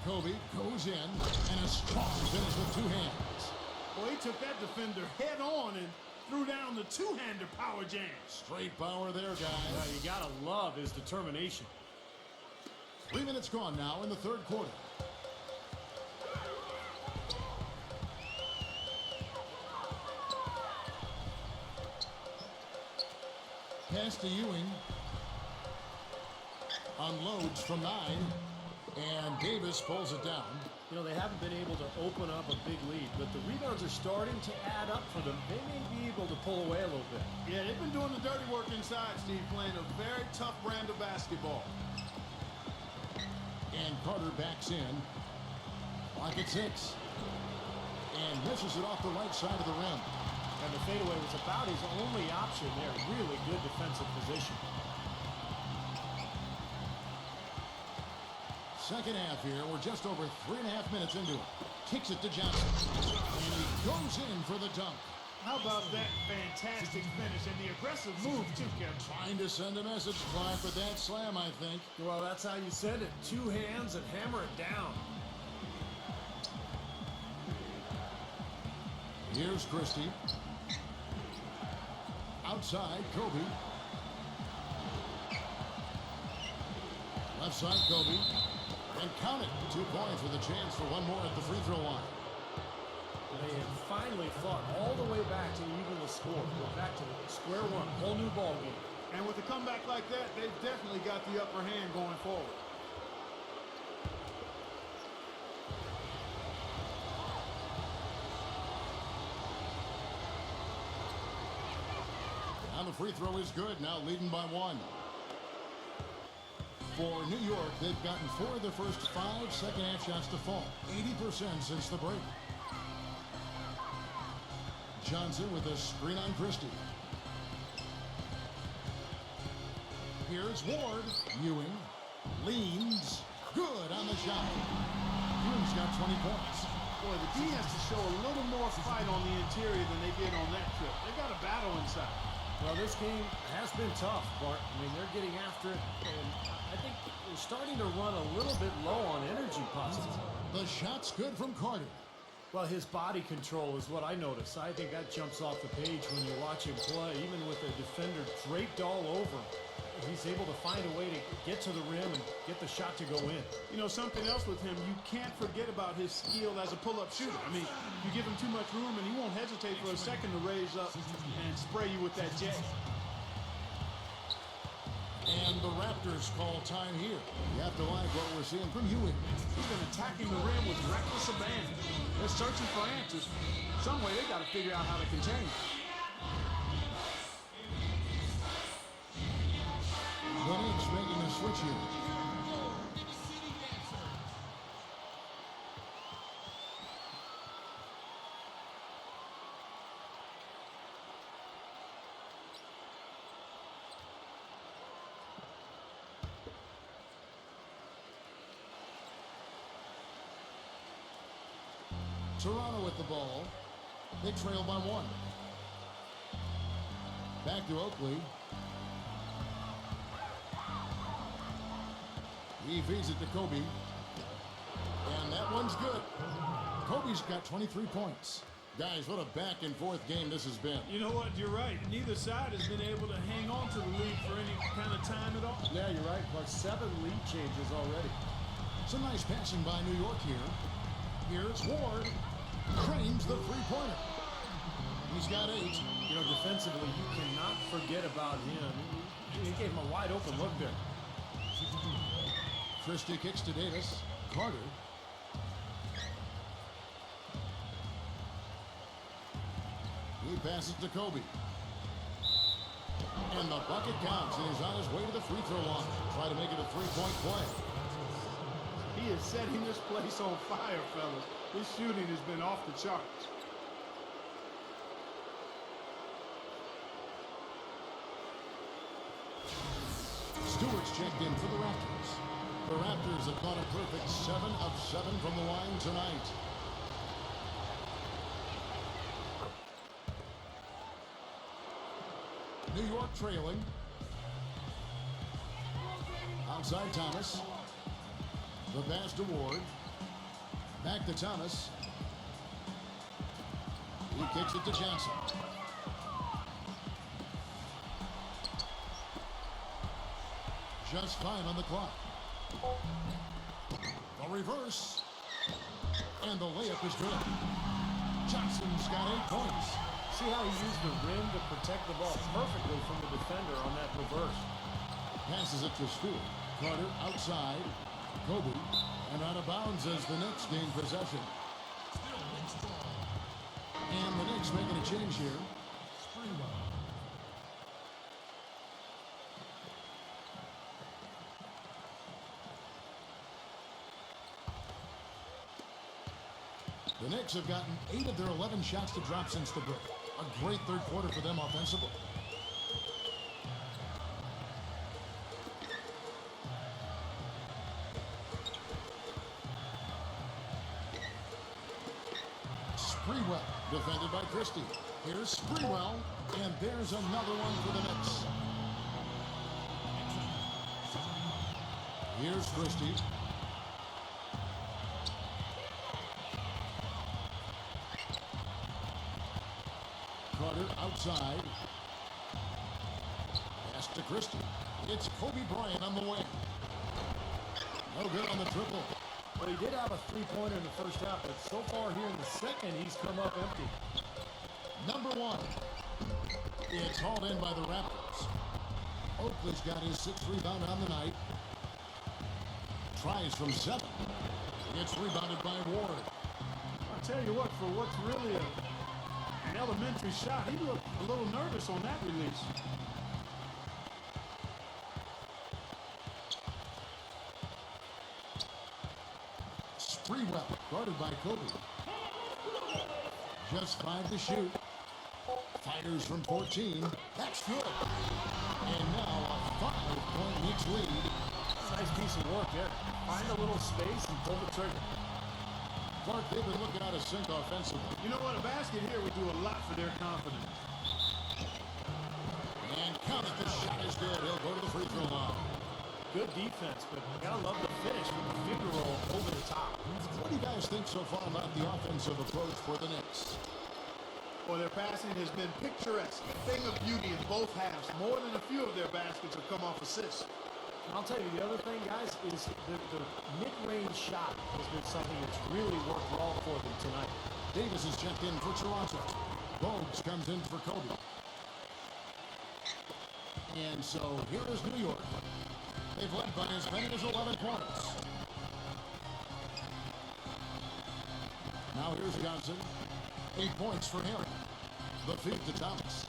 Kobe goes in, and a strong finish with 2 hands. Well, he took that defender head on and threw down the 2-hander power jam. Straight power there, guys. Now, you gotta love his determination. 3 minutes gone now in the third quarter. Pass to Ewing. Unloads from 9. And Davis pulls it down. You know, they haven't been able to open up a big lead, but the rebounds are starting to add up for them. They may be able to pull away a little bit. Yeah, they've been doing the dirty work inside, Steve, playing a very tough brand of basketball. And Carter backs in. Clock at 6. And misses it off the right side of the rim. And the fadeaway was about his only option there. Really good defensive position. Second half here. We're just over 3.5 minutes into it. Kicks it to Johnson. And he goes in for the dunk. How about that fantastic finish and the aggressive move, too, Kevin? Trying to send a message, Clyde, with that slam, I think. Well, that's how you send it. 2 hands and hammer it down. Here's Christie. Outside, Kobe. Left side, Kobe. And count it. 2 points with a chance for one more at the free throw line. They have finally fought all the way back to even the score. Back to square one. Whole new ball game. And with a comeback like that, they've definitely got the upper hand going forward. And the free throw is good. Now leading by 1. For New York, they've gotten 4 of their first 5 second-half shots to fall. 80% since the break. Johnson with a screen on Christie. Here's Ward. Ewing leans. Good on the shot. Ewing's got 20 points. Boy, the D has to show a little more fight on the interior than they did on that trip. They got a battle inside. Well, this game has been tough, Bart. I mean, they're getting after it, and I think they're starting to run a little bit low on energy possibly. The shot's good from Carter. Well, his body control is what I notice. I think that jumps off the page when you watch him play. Even with the defender draped all over him, he's able to find a way to get to the rim and get the shot to go in. You know, something else with him, you can't forget about his skill as a pull-up shooter. I mean, you give him too much room and he won't hesitate for a second to raise up and spray you with that jet. And the Raptors call time here. You have to like what we're seeing from Ewing. He's been attacking the rim with reckless abandon. They're searching for answers. Some way they got to figure out how to contain him. The Knicks making a switch here. Toronto with the ball. They trail by 1. Back to Oakley. He feeds it to Kobe. And that one's good. Kobe's got 23 points. Guys, what a back-and-forth game this has been. You know what? You're right. Neither side has been able to hang on to the lead for any kind of time at all. Yeah, you're right. But 7 lead changes already. Some nice passing by New York here. Here's Ward. Cranes the three-pointer. He's got 8. You know, defensively, you cannot forget about him. He gave him a wide-open look there. Christie kicks to Davis. Carter. He passes to Kobe. And the bucket counts. And he's on his way to the free throw line. Try to make it a 3-point play. He is setting this place on fire, fellas. His shooting has been off the charts. Stewart's checked in for the Raptors. The Raptors have gone a perfect 7 of 7 from the line tonight. New York trailing. Outside Thomas. The pass to Ward. Back to Thomas. He kicks it to Johnson. Just 5 on the clock. A reverse. And the layup is good. Johnson's got 8 points. See how he used the rim to protect the ball perfectly from the defender on that reverse. Passes it to Stewart. Carter outside. Kobe. And out of bounds as the Knicks gain possession. And the Knicks making a change here. Sprewell. The Knicks have gotten 8 of their 11 shots to drop since the break. A great third quarter for them offensively. Sprewell, defended by Christie. Here's Sprewell, and there's another one for the Knicks. Here's Christie. Carter outside. Pass to Christie. It's Kobe Bryant on the wing. No good on the triple. Well, he did have a three-pointer in the first half, but so far here in the second, he's come up empty. Number 1. It's hauled in by the Raptors. Oakley's got his 6th rebound on the night. Tries from 7. It's rebounded by Ward. I'll tell you what, for what's really an elementary shot, he looked a little nervous on that release. Sprewell, guarded by Kobe. Just 5 to shoot. Fires from 14. That's good. And now a 5-point Knicks lead. Nice piece of work there. Find a little space and pull the trigger. Clark, they've been looking out of sync offensively. You know what? A basket here would do a lot for their confidence. And count it. The shot is good. He'll go to the free throw line. Good defense, but you gotta love the finish with the finger roll over the top. What do you guys think so far about the offensive approach for the Knicks? Well, their passing has been picturesque, a thing of beauty in both halves. More than a few of their baskets have come off assists. And I'll tell you, the other thing, guys, is the mid-range shot has been something that's really worked well for them tonight. Davis is checked in for Toronto. Bogues comes in for Kobe. And so here is New York. They've led by as many as 11 points. Now here's Johnson. 8 points for him. The feed to Thomas.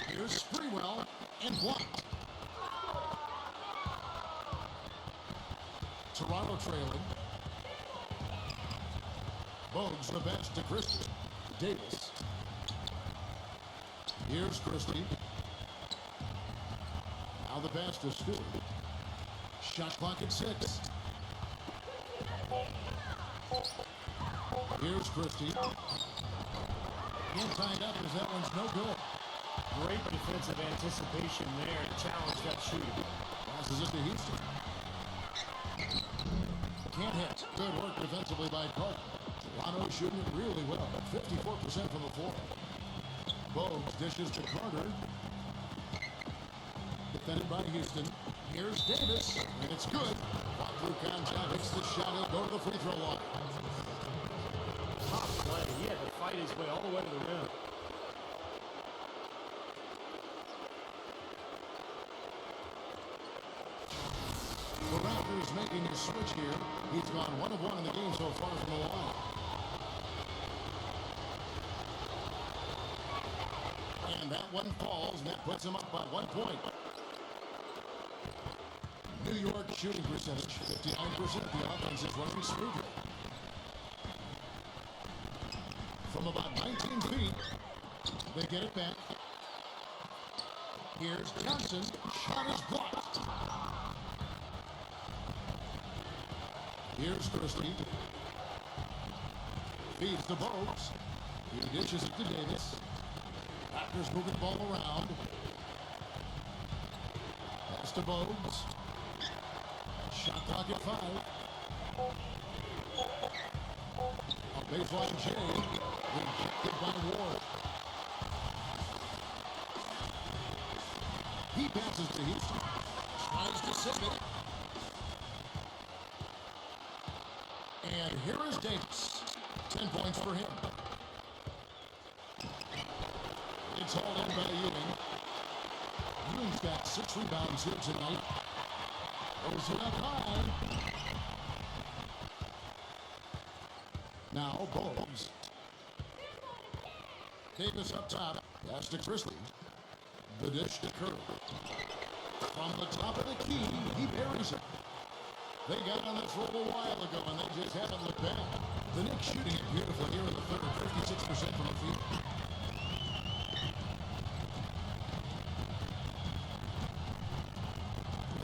Here's Sprewell and blocked. Toronto trailing. Bogues the bench to Christie. Davis. Here's Christie. Now the pass to Stewart. Shot clock at 6. Here's Christie. Can't tie it up as that one's no good. Great defensive anticipation there to challenge that shooting. Passes it to Houston. Can't hit. Good work defensively by Carter. Toronto shooting it really well. 54% from the floor. Bogues dishes to Carter. Defended by Houston. Here's Davis. And it's good. Walk through contact. Hits the shot. He'll go to the free throw line. Tough play. He had to fight his way all the way to the rim. The Raptors making a switch here. He's gone 1 of 1 in the game so far from the line. And that one falls, and that puts him up by 1 point. New York shooting percentage, 59%. The offense is running smoothly. From about 19 feet, they get it back. Here's Johnson. Shot is blocked. Here's Christie. Feeds the Bogues. He dishes it to Davis. Raptors moving the ball around. Pass to Bogues. Shot clock at 5. A baseline J. Rejected by Ward. He passes to Houston. Tries to save it. And here is Davis. 10 points for him. It's hauled in by Ewing. Ewing's got 6 rebounds here tonight. Goes it up high. Now Bogues. Davis up top. Pass to Christie. The dish to Curry. From the top of the key, he buries it. They got on this roll a while ago, and they just haven't looked back. The Knicks shooting it beautifully here in the third, 56% from the field.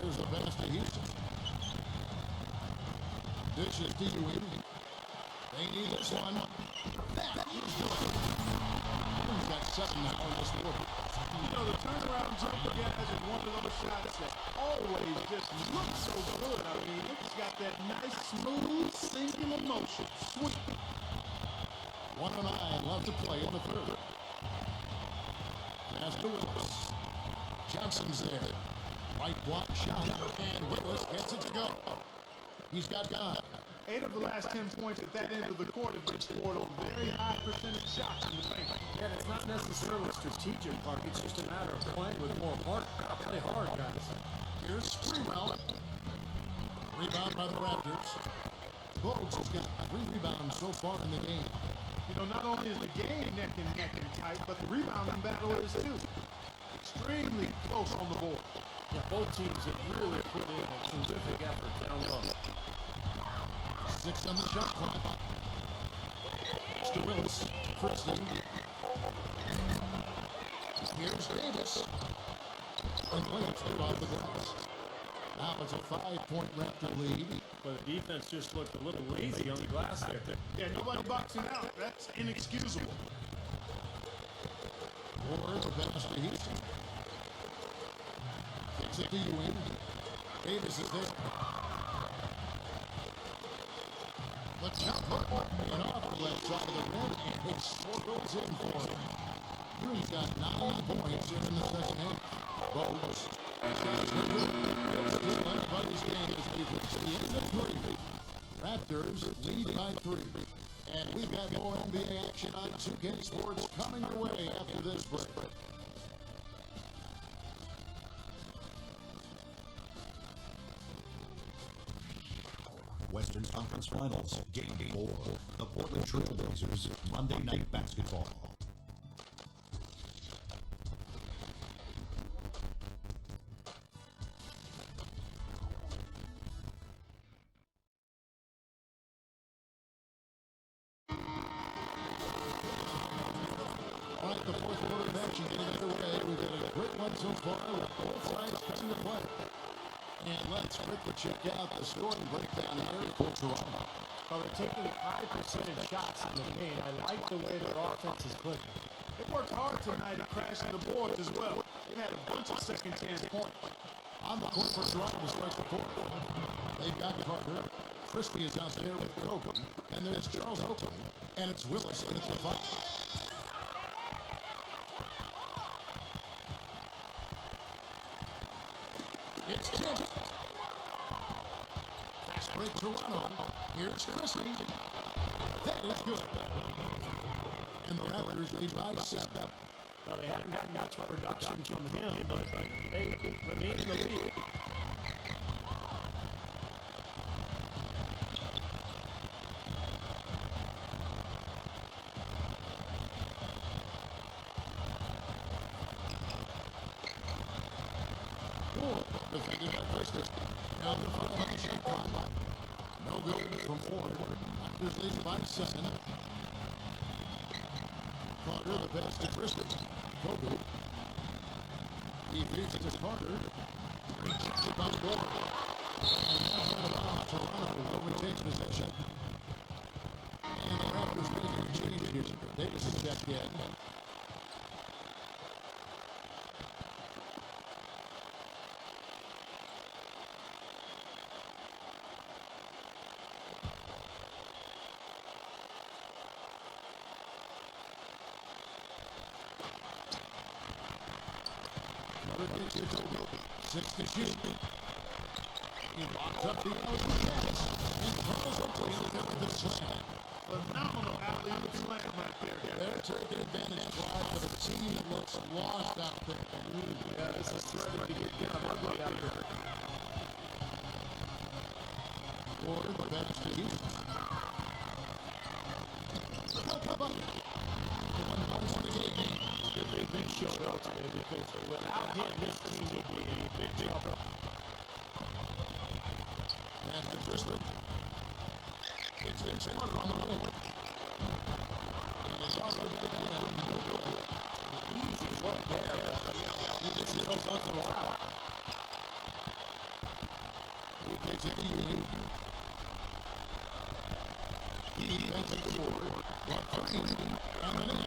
There's a pass to Houston. Dishes to Ewing. They need this one. That is good. Ewing's got 7 now in this quarter. You know, the turnaround jumper, guys, is one of those shots that always just looks so good. I mean, it's got that nice, smooth, singular motion. Sweet. 1:09 left to play in the third. Pass to Willis. Johnson's there. Right block shot. And Willis gets it to go. He's got God. 8 of the last 10 points at that end of the court have been scored on very high percentage shots in the paint. Yeah, it's not necessarily strategic, Mark. It's just a matter of playing with more heart. Play hard, guys. Here's Sprewell. Rebound by the Raptors. Bogues has got 3 rebounds so far in the game. You know, not only is the game neck and tight, but the rebounding battle is too. Extremely close on the board. Yeah, both teams have really put in a terrific effort down low. 6 on the shot clock. It's to Willis. Christie. Here's Davis. And Williams put off the glass. Now it's a 5-point Raptor lead. But the defense just looked a little lazy on the glass there. Yeah, nobody boxing out. That's inexcusable. Ward, the pass to Houston. Kicks it to Ewing. Davis is there. The jumper. And off the left side of the rim. And it swirls in for him. Ewing's got 9 points in the second half. Bowles. Shots are good. It's still anybody's game as we reach the end of 3. Raptors lead by 3. And we've got more NBA action on 2K Sports coming your way after this break. Western Conference Finals, Game 4. The Portland Trail Blazers, Monday Night Basketball. All right, the fourth quarter of action getting underway. We've got a great one so far with both sides coming to play. And let's quickly check out the scoring breakdown here for Toronto. Well, they're taking high percentage shots in the paint. I like the way their offense is clicking. They worked hard tonight at crashing the boards as well. They had a bunch of second chance points. On the court for Toronto to start the fourth. They've got Carter. Christie is out there with Kobe. And there's Charles Oakley. And it's Willis at the 5. It's tipped. Fast break Toronto. Here's Christie. That is good. And the Raptors lead by 7. Well, they haven't gotten much production from him, but they remain in the lead. Defended by Christie. Now the front on the shot clock. No good from Ford. Raptors lead by 7. Carter, the pass to Christie. Kobe. He feeds it to Carter. Rejected by Ford. And that's out of bounds. Toronto overtakes possession. And the Raptors making a change here. Davis is checked in. Six to shoot. He locks up the alley pass and throws up with the slam. Phenomenal alley-oop slam right there. They're taking advantage of a team that looks lost out there. Yeah, this is ready to get ugly out here. Ward, the pass to Houston. Big show out today because without him, this team would be in big trouble. And the Christie. It's Vince Carter on the wing. And it's off the end. Easy look there. This is no something allowed. He takes it to Ewing. He makes it forward. And then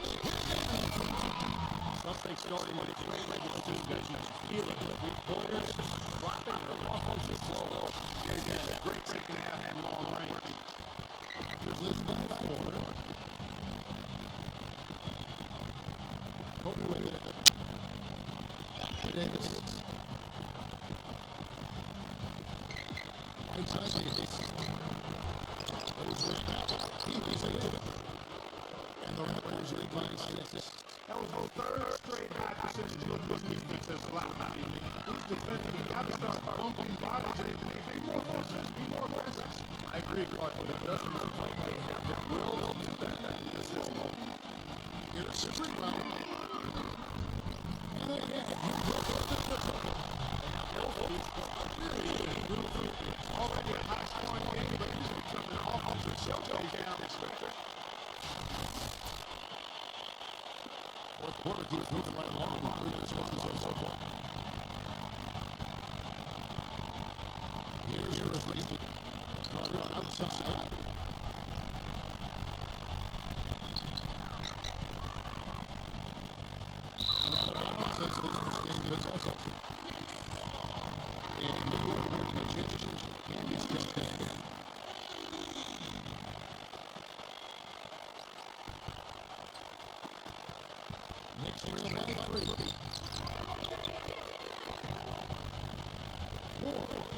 Something starting with the regular season that you can feel it. The three-pointers dropping their offensive flow. They had a great second half and long range. There's this by 4. Kobe with it. Davis. Right side Davis. Goes right back. He was it. And the Raptors lead by 6. That was the third straight high percentage of this defense has allowed. These defenders got to start bumping bodies and be more aggressive. Be more aggressive. I agree, Clark, but it doesn't look like they have the will to do that in this moment. Here's Sprewell. And again. Already a high-scoring game, but he's becoming awful Porter keeps moving right along. Here's Grizzlies. Carter outside.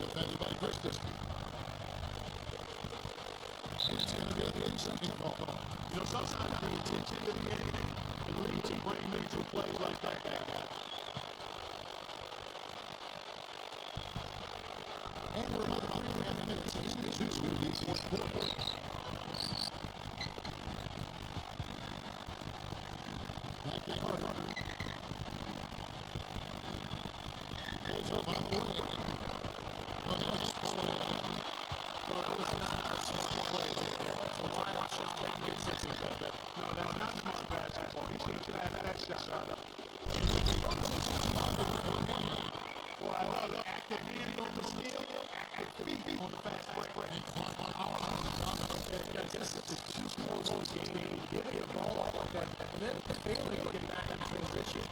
Defended by Christus. And it's going to be a second call. You know, sometimes the attention to the enemy can lead to great mental plays like that. And we're about 3.5 minutes into the fourth quarter. Back to Carter. Pulls up on the way. No, that's not smart basketball. He seems to have that shot up. Well, I love it. Active hand on the steal, active feet on the fast break. I guess it's just too small of a game. Get the ball like that, and then failing to get back in transition.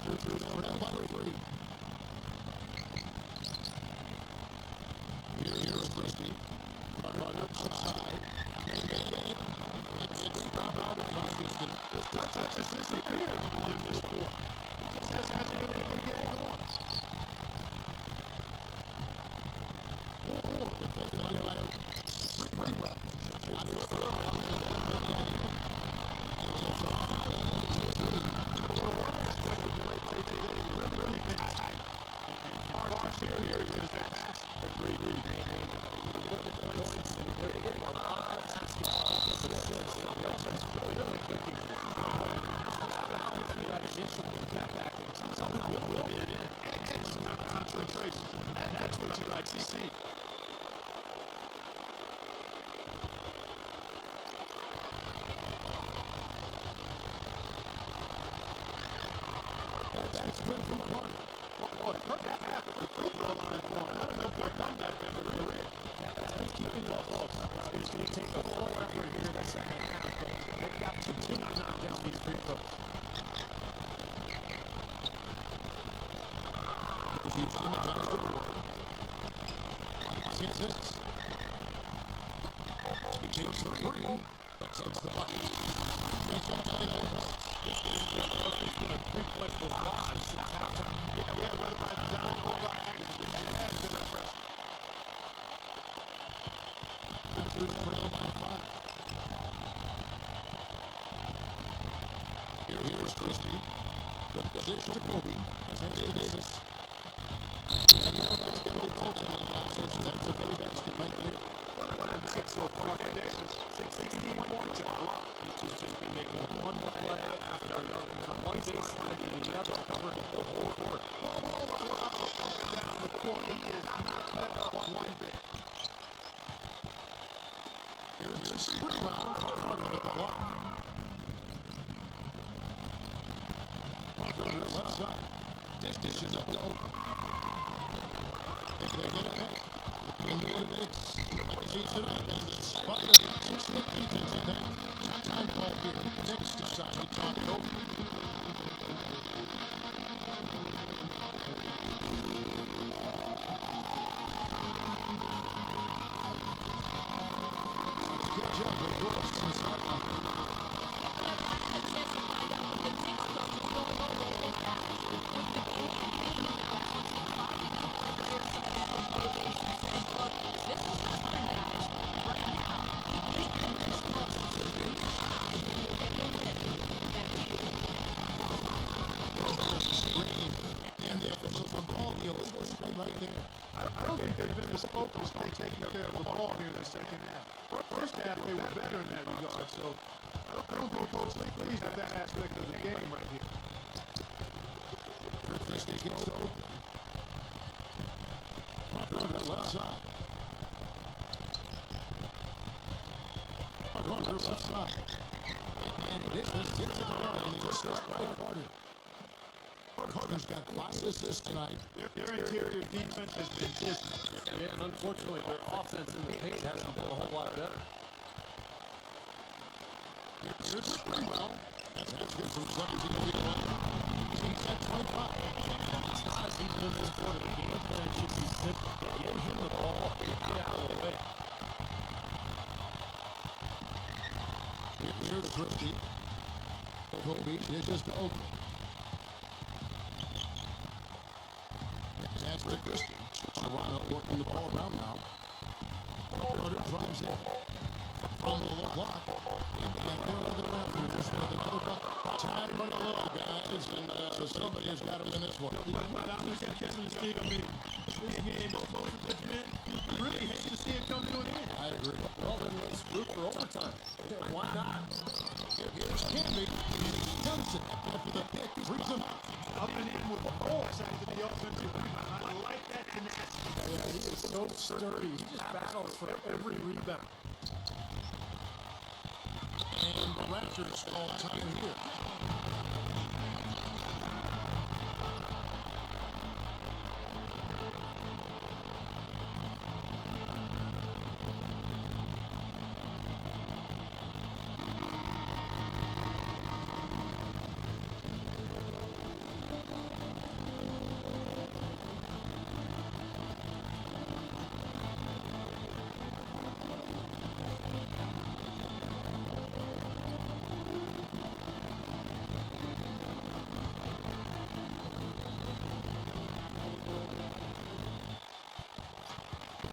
Trail by 3. Here's Christie. Run outside. It's dropped out of Houston. This is the clear in this one. Just hasn't been able to get it going. That's what you like to see. That's good from the corner. Well, it could have happened. The free throw line for him. I don't know if they're done that in the rear. That's keeping it close. It's going to take a full effort here in the second half. They've got to continue to knock down these free throws. He takes the three. That's the button. He's got to It's been a three-point barrage since halftime. Yeah, whether by design or by accident, it has been impressive. Raptors trail by 5. Here's Christie. The position to Kobe. That's Davis. And you know that's going to be called in the offense. That's a very basket right there. 1-6 so far. Davis. 16 points. He's just been making one play after another. One baseline and the other covering the whole court. Down the court. He is not let up on one bit. Here's a Sprewell. Carter with the block. Carter on the left side. This dish is up to open. They get ahead. Into the Knicks. Spider. 6 defense attack. Time call here. Knicks decide to talk it over. Good job with Brooks and sideline. Right there. I don't think they've been as focused on taking care of the ball here in the second half. First half, they were better in that regard, so I don't think Coach Lee pleased with that aspect of the game right here. First they gets open. Carter on the left side. Carter on the left side. And this gets it around, and he just starts right Carter. Carter's got lots of assists tonight. Their interior defense has been dismal. Yeah, and unfortunately, their offense in the paint hasn't been a whole lot better. Here's Sprewell. That's good from 17 feet away. He's at 25. It's not as even in this quarter. The game plan should be simple. Get him the ball and get out of the way. Here's Christie. Kobe dishes to Oakley. That's for Christie. Toronto working the ball around now. Carter drives in. From the low block. And there are the Raptors with another bucket. Time running low, guys. And so somebody has got to win this one. But I'm looking at Kevin Steve. I mean, this game, both of this men really hate to see it come to an end. I agree. Well, then let's root for overtime. Why not? Here's Canby. Johnson after the pick. Brings him up. Up and in with the force after the offensive rebound. I like that tenacity. Yeah, he is so sturdy. He just battles for every rebound. And the Raptors call time here.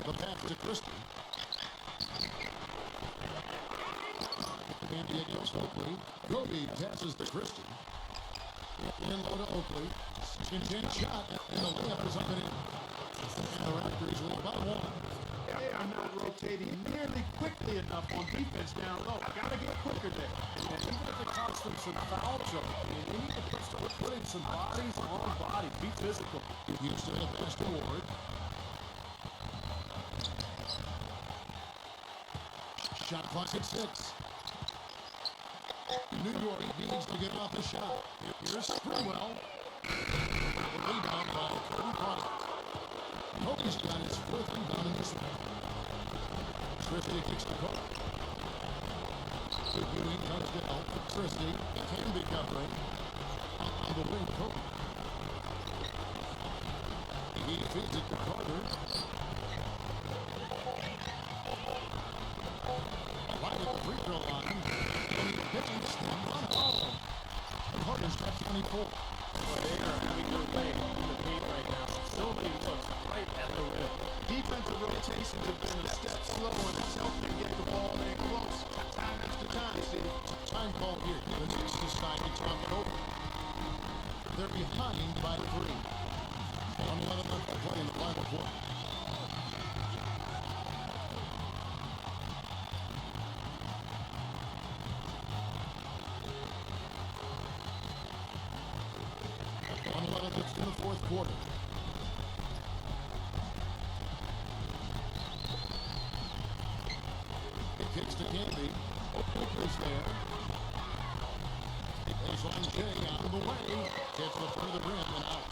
The pass to Christie. And against Oakley. Kobe passes to Christie. In low to Oakley. Second shot, and the layup is up and in. And the Raptors lead by one. They are not rotating nearly quickly enough on defense down low. Got to get quicker there. And even if it costs them some foul trouble, they need to start putting some bodies on bodies. Be physical. Houston the best award. Shot clock at 6. New York needs to get off the shot. Here's Sprewell. Rebound by Kobe Bryant. Kobe's got his fourth rebound in this one. Christie kicks the court. Ewing comes to help for Christie. Can be covering. On the wing, Kobe. He feeds it to Carter. Right at the free throw line. And he pitches them on home. Carter's got 24. Well, they are having their way in the paint right now. So many looks right at the rim. Defensive rotations have been a step slow, and it's helped them get the ball in close. Time after time, Steve. Time call here. The Knicks decide to talk it over. They're behind by 3. 1:11 left to play in the final quarter. In the fourth quarter. It kicks to Canby. Oakley's there. Baseline Jay out of the way. Gets the front of the rim and out.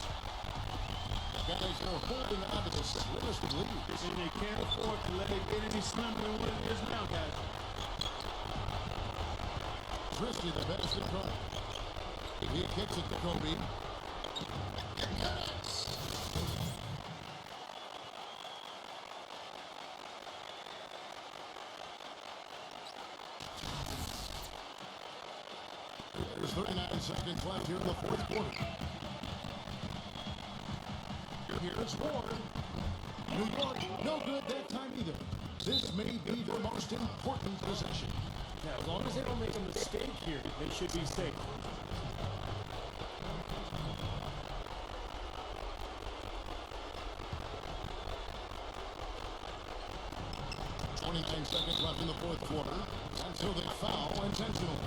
Guys are holding on to the slimmest of leads. And they can't afford to let it get any slimmer than what it is now, guys. Christie the best in front. He kicks it to Kobe. There's 39 seconds left here in the fourth quarter. Here's Ward. New York, no good that time either. This may be their most important possession. Now, as long as they don't make a mistake here, they should be safe. 29 seconds left in the fourth quarter until they foul intentionally.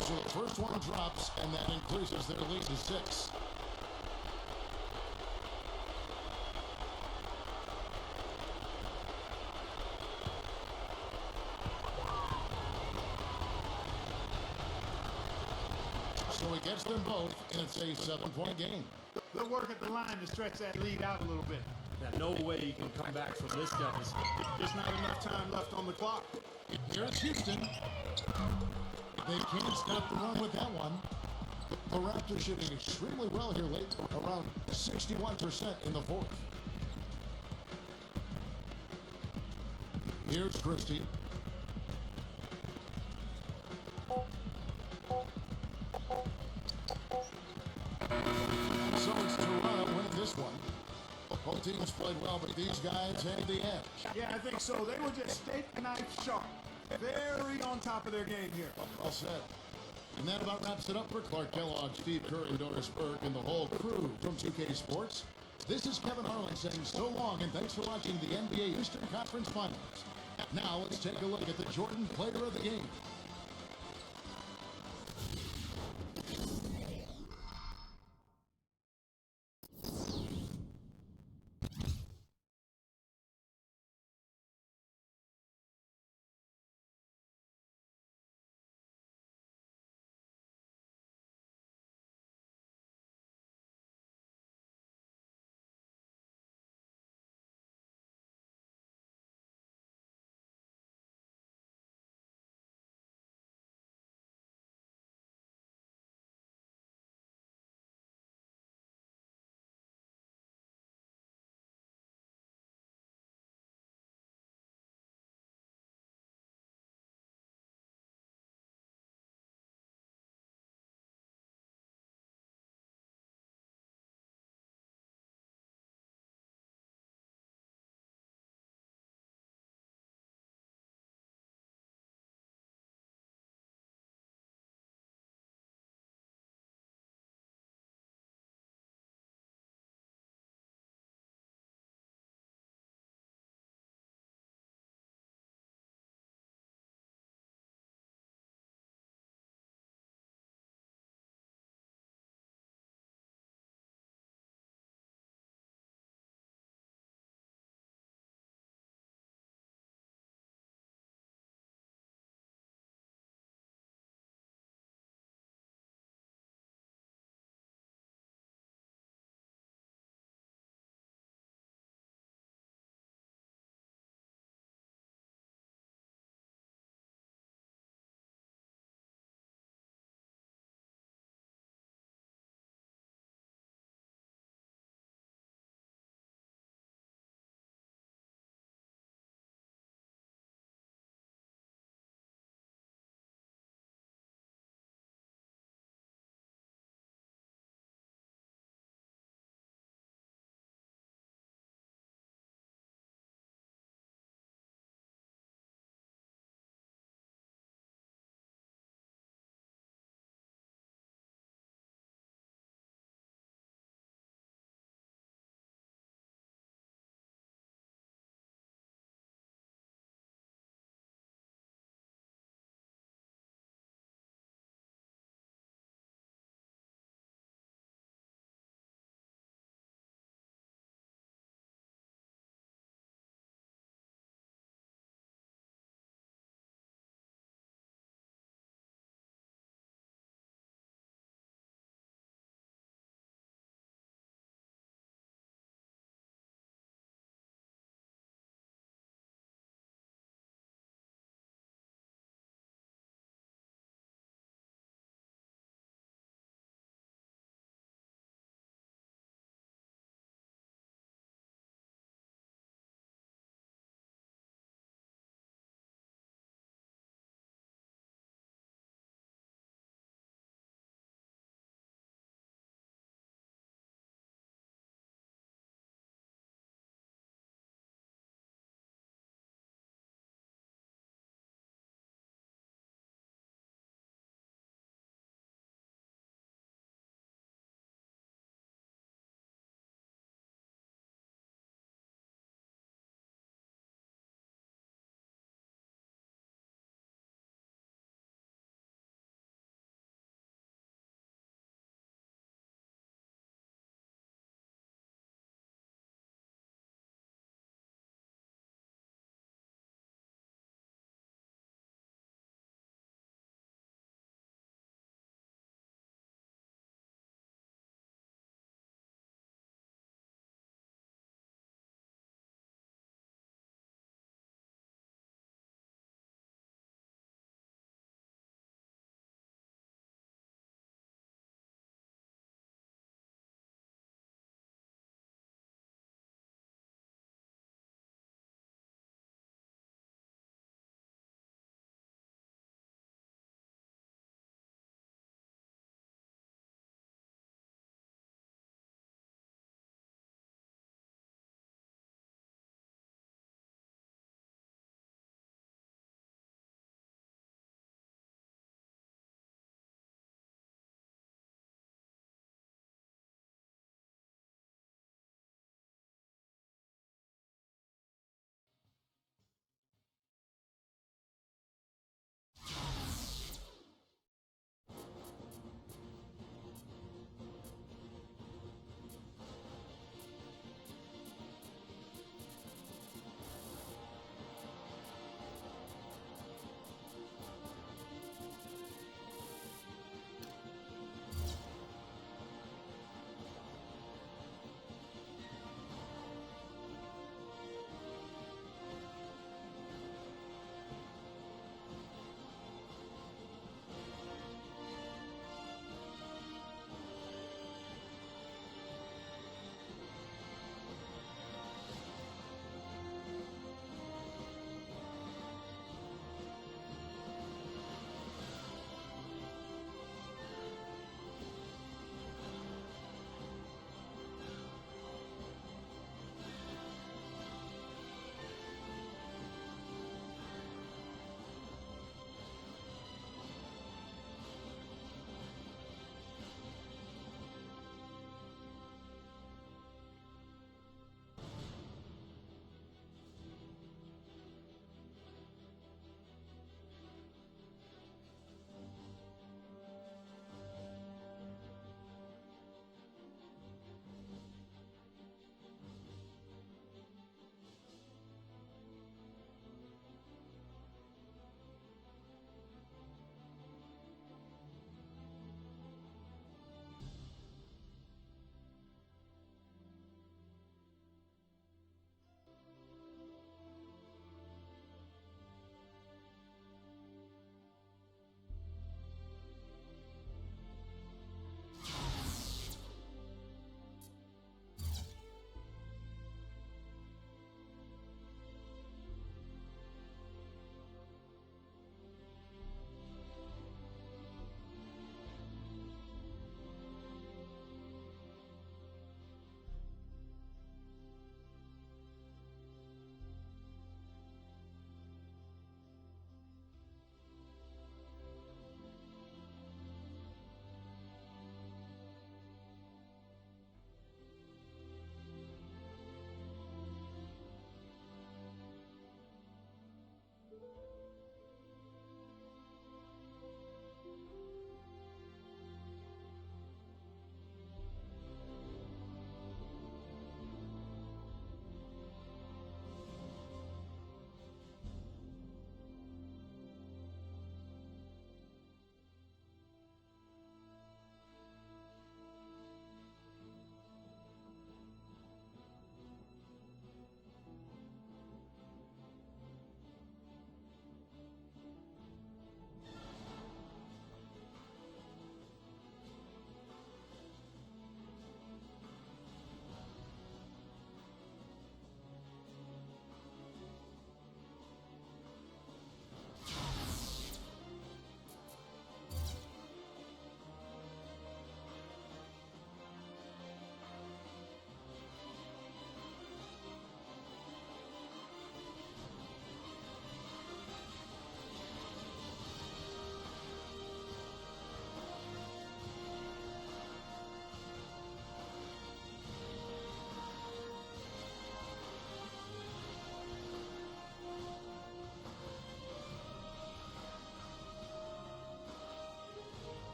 So the first one drops, and that increases their lead to 6. So he gets them both, and it's a 7-point game. They'll work at the line to stretch that lead out a little bit. Now, no way you can come back from this deficit. Just not enough time left on the clock. Here's Houston. They can't stop the run with that one. The Raptors shooting extremely well here late, around 61% in the fourth. Here's Christie. So it's Toronto winning this one. Both teams played well, but these guys had the edge. Yeah, I think so. They were just steak knife sharp. Very on top of their game here. Well said. And that about wraps it up for Clark Kellogg, Steve Curry, Doris Burke, and the whole crew from 2K Sports. This is Kevin Harlan saying so long, and thanks for watching the NBA Eastern Conference Finals. Now let's take a look at the Jordan Player of the Game.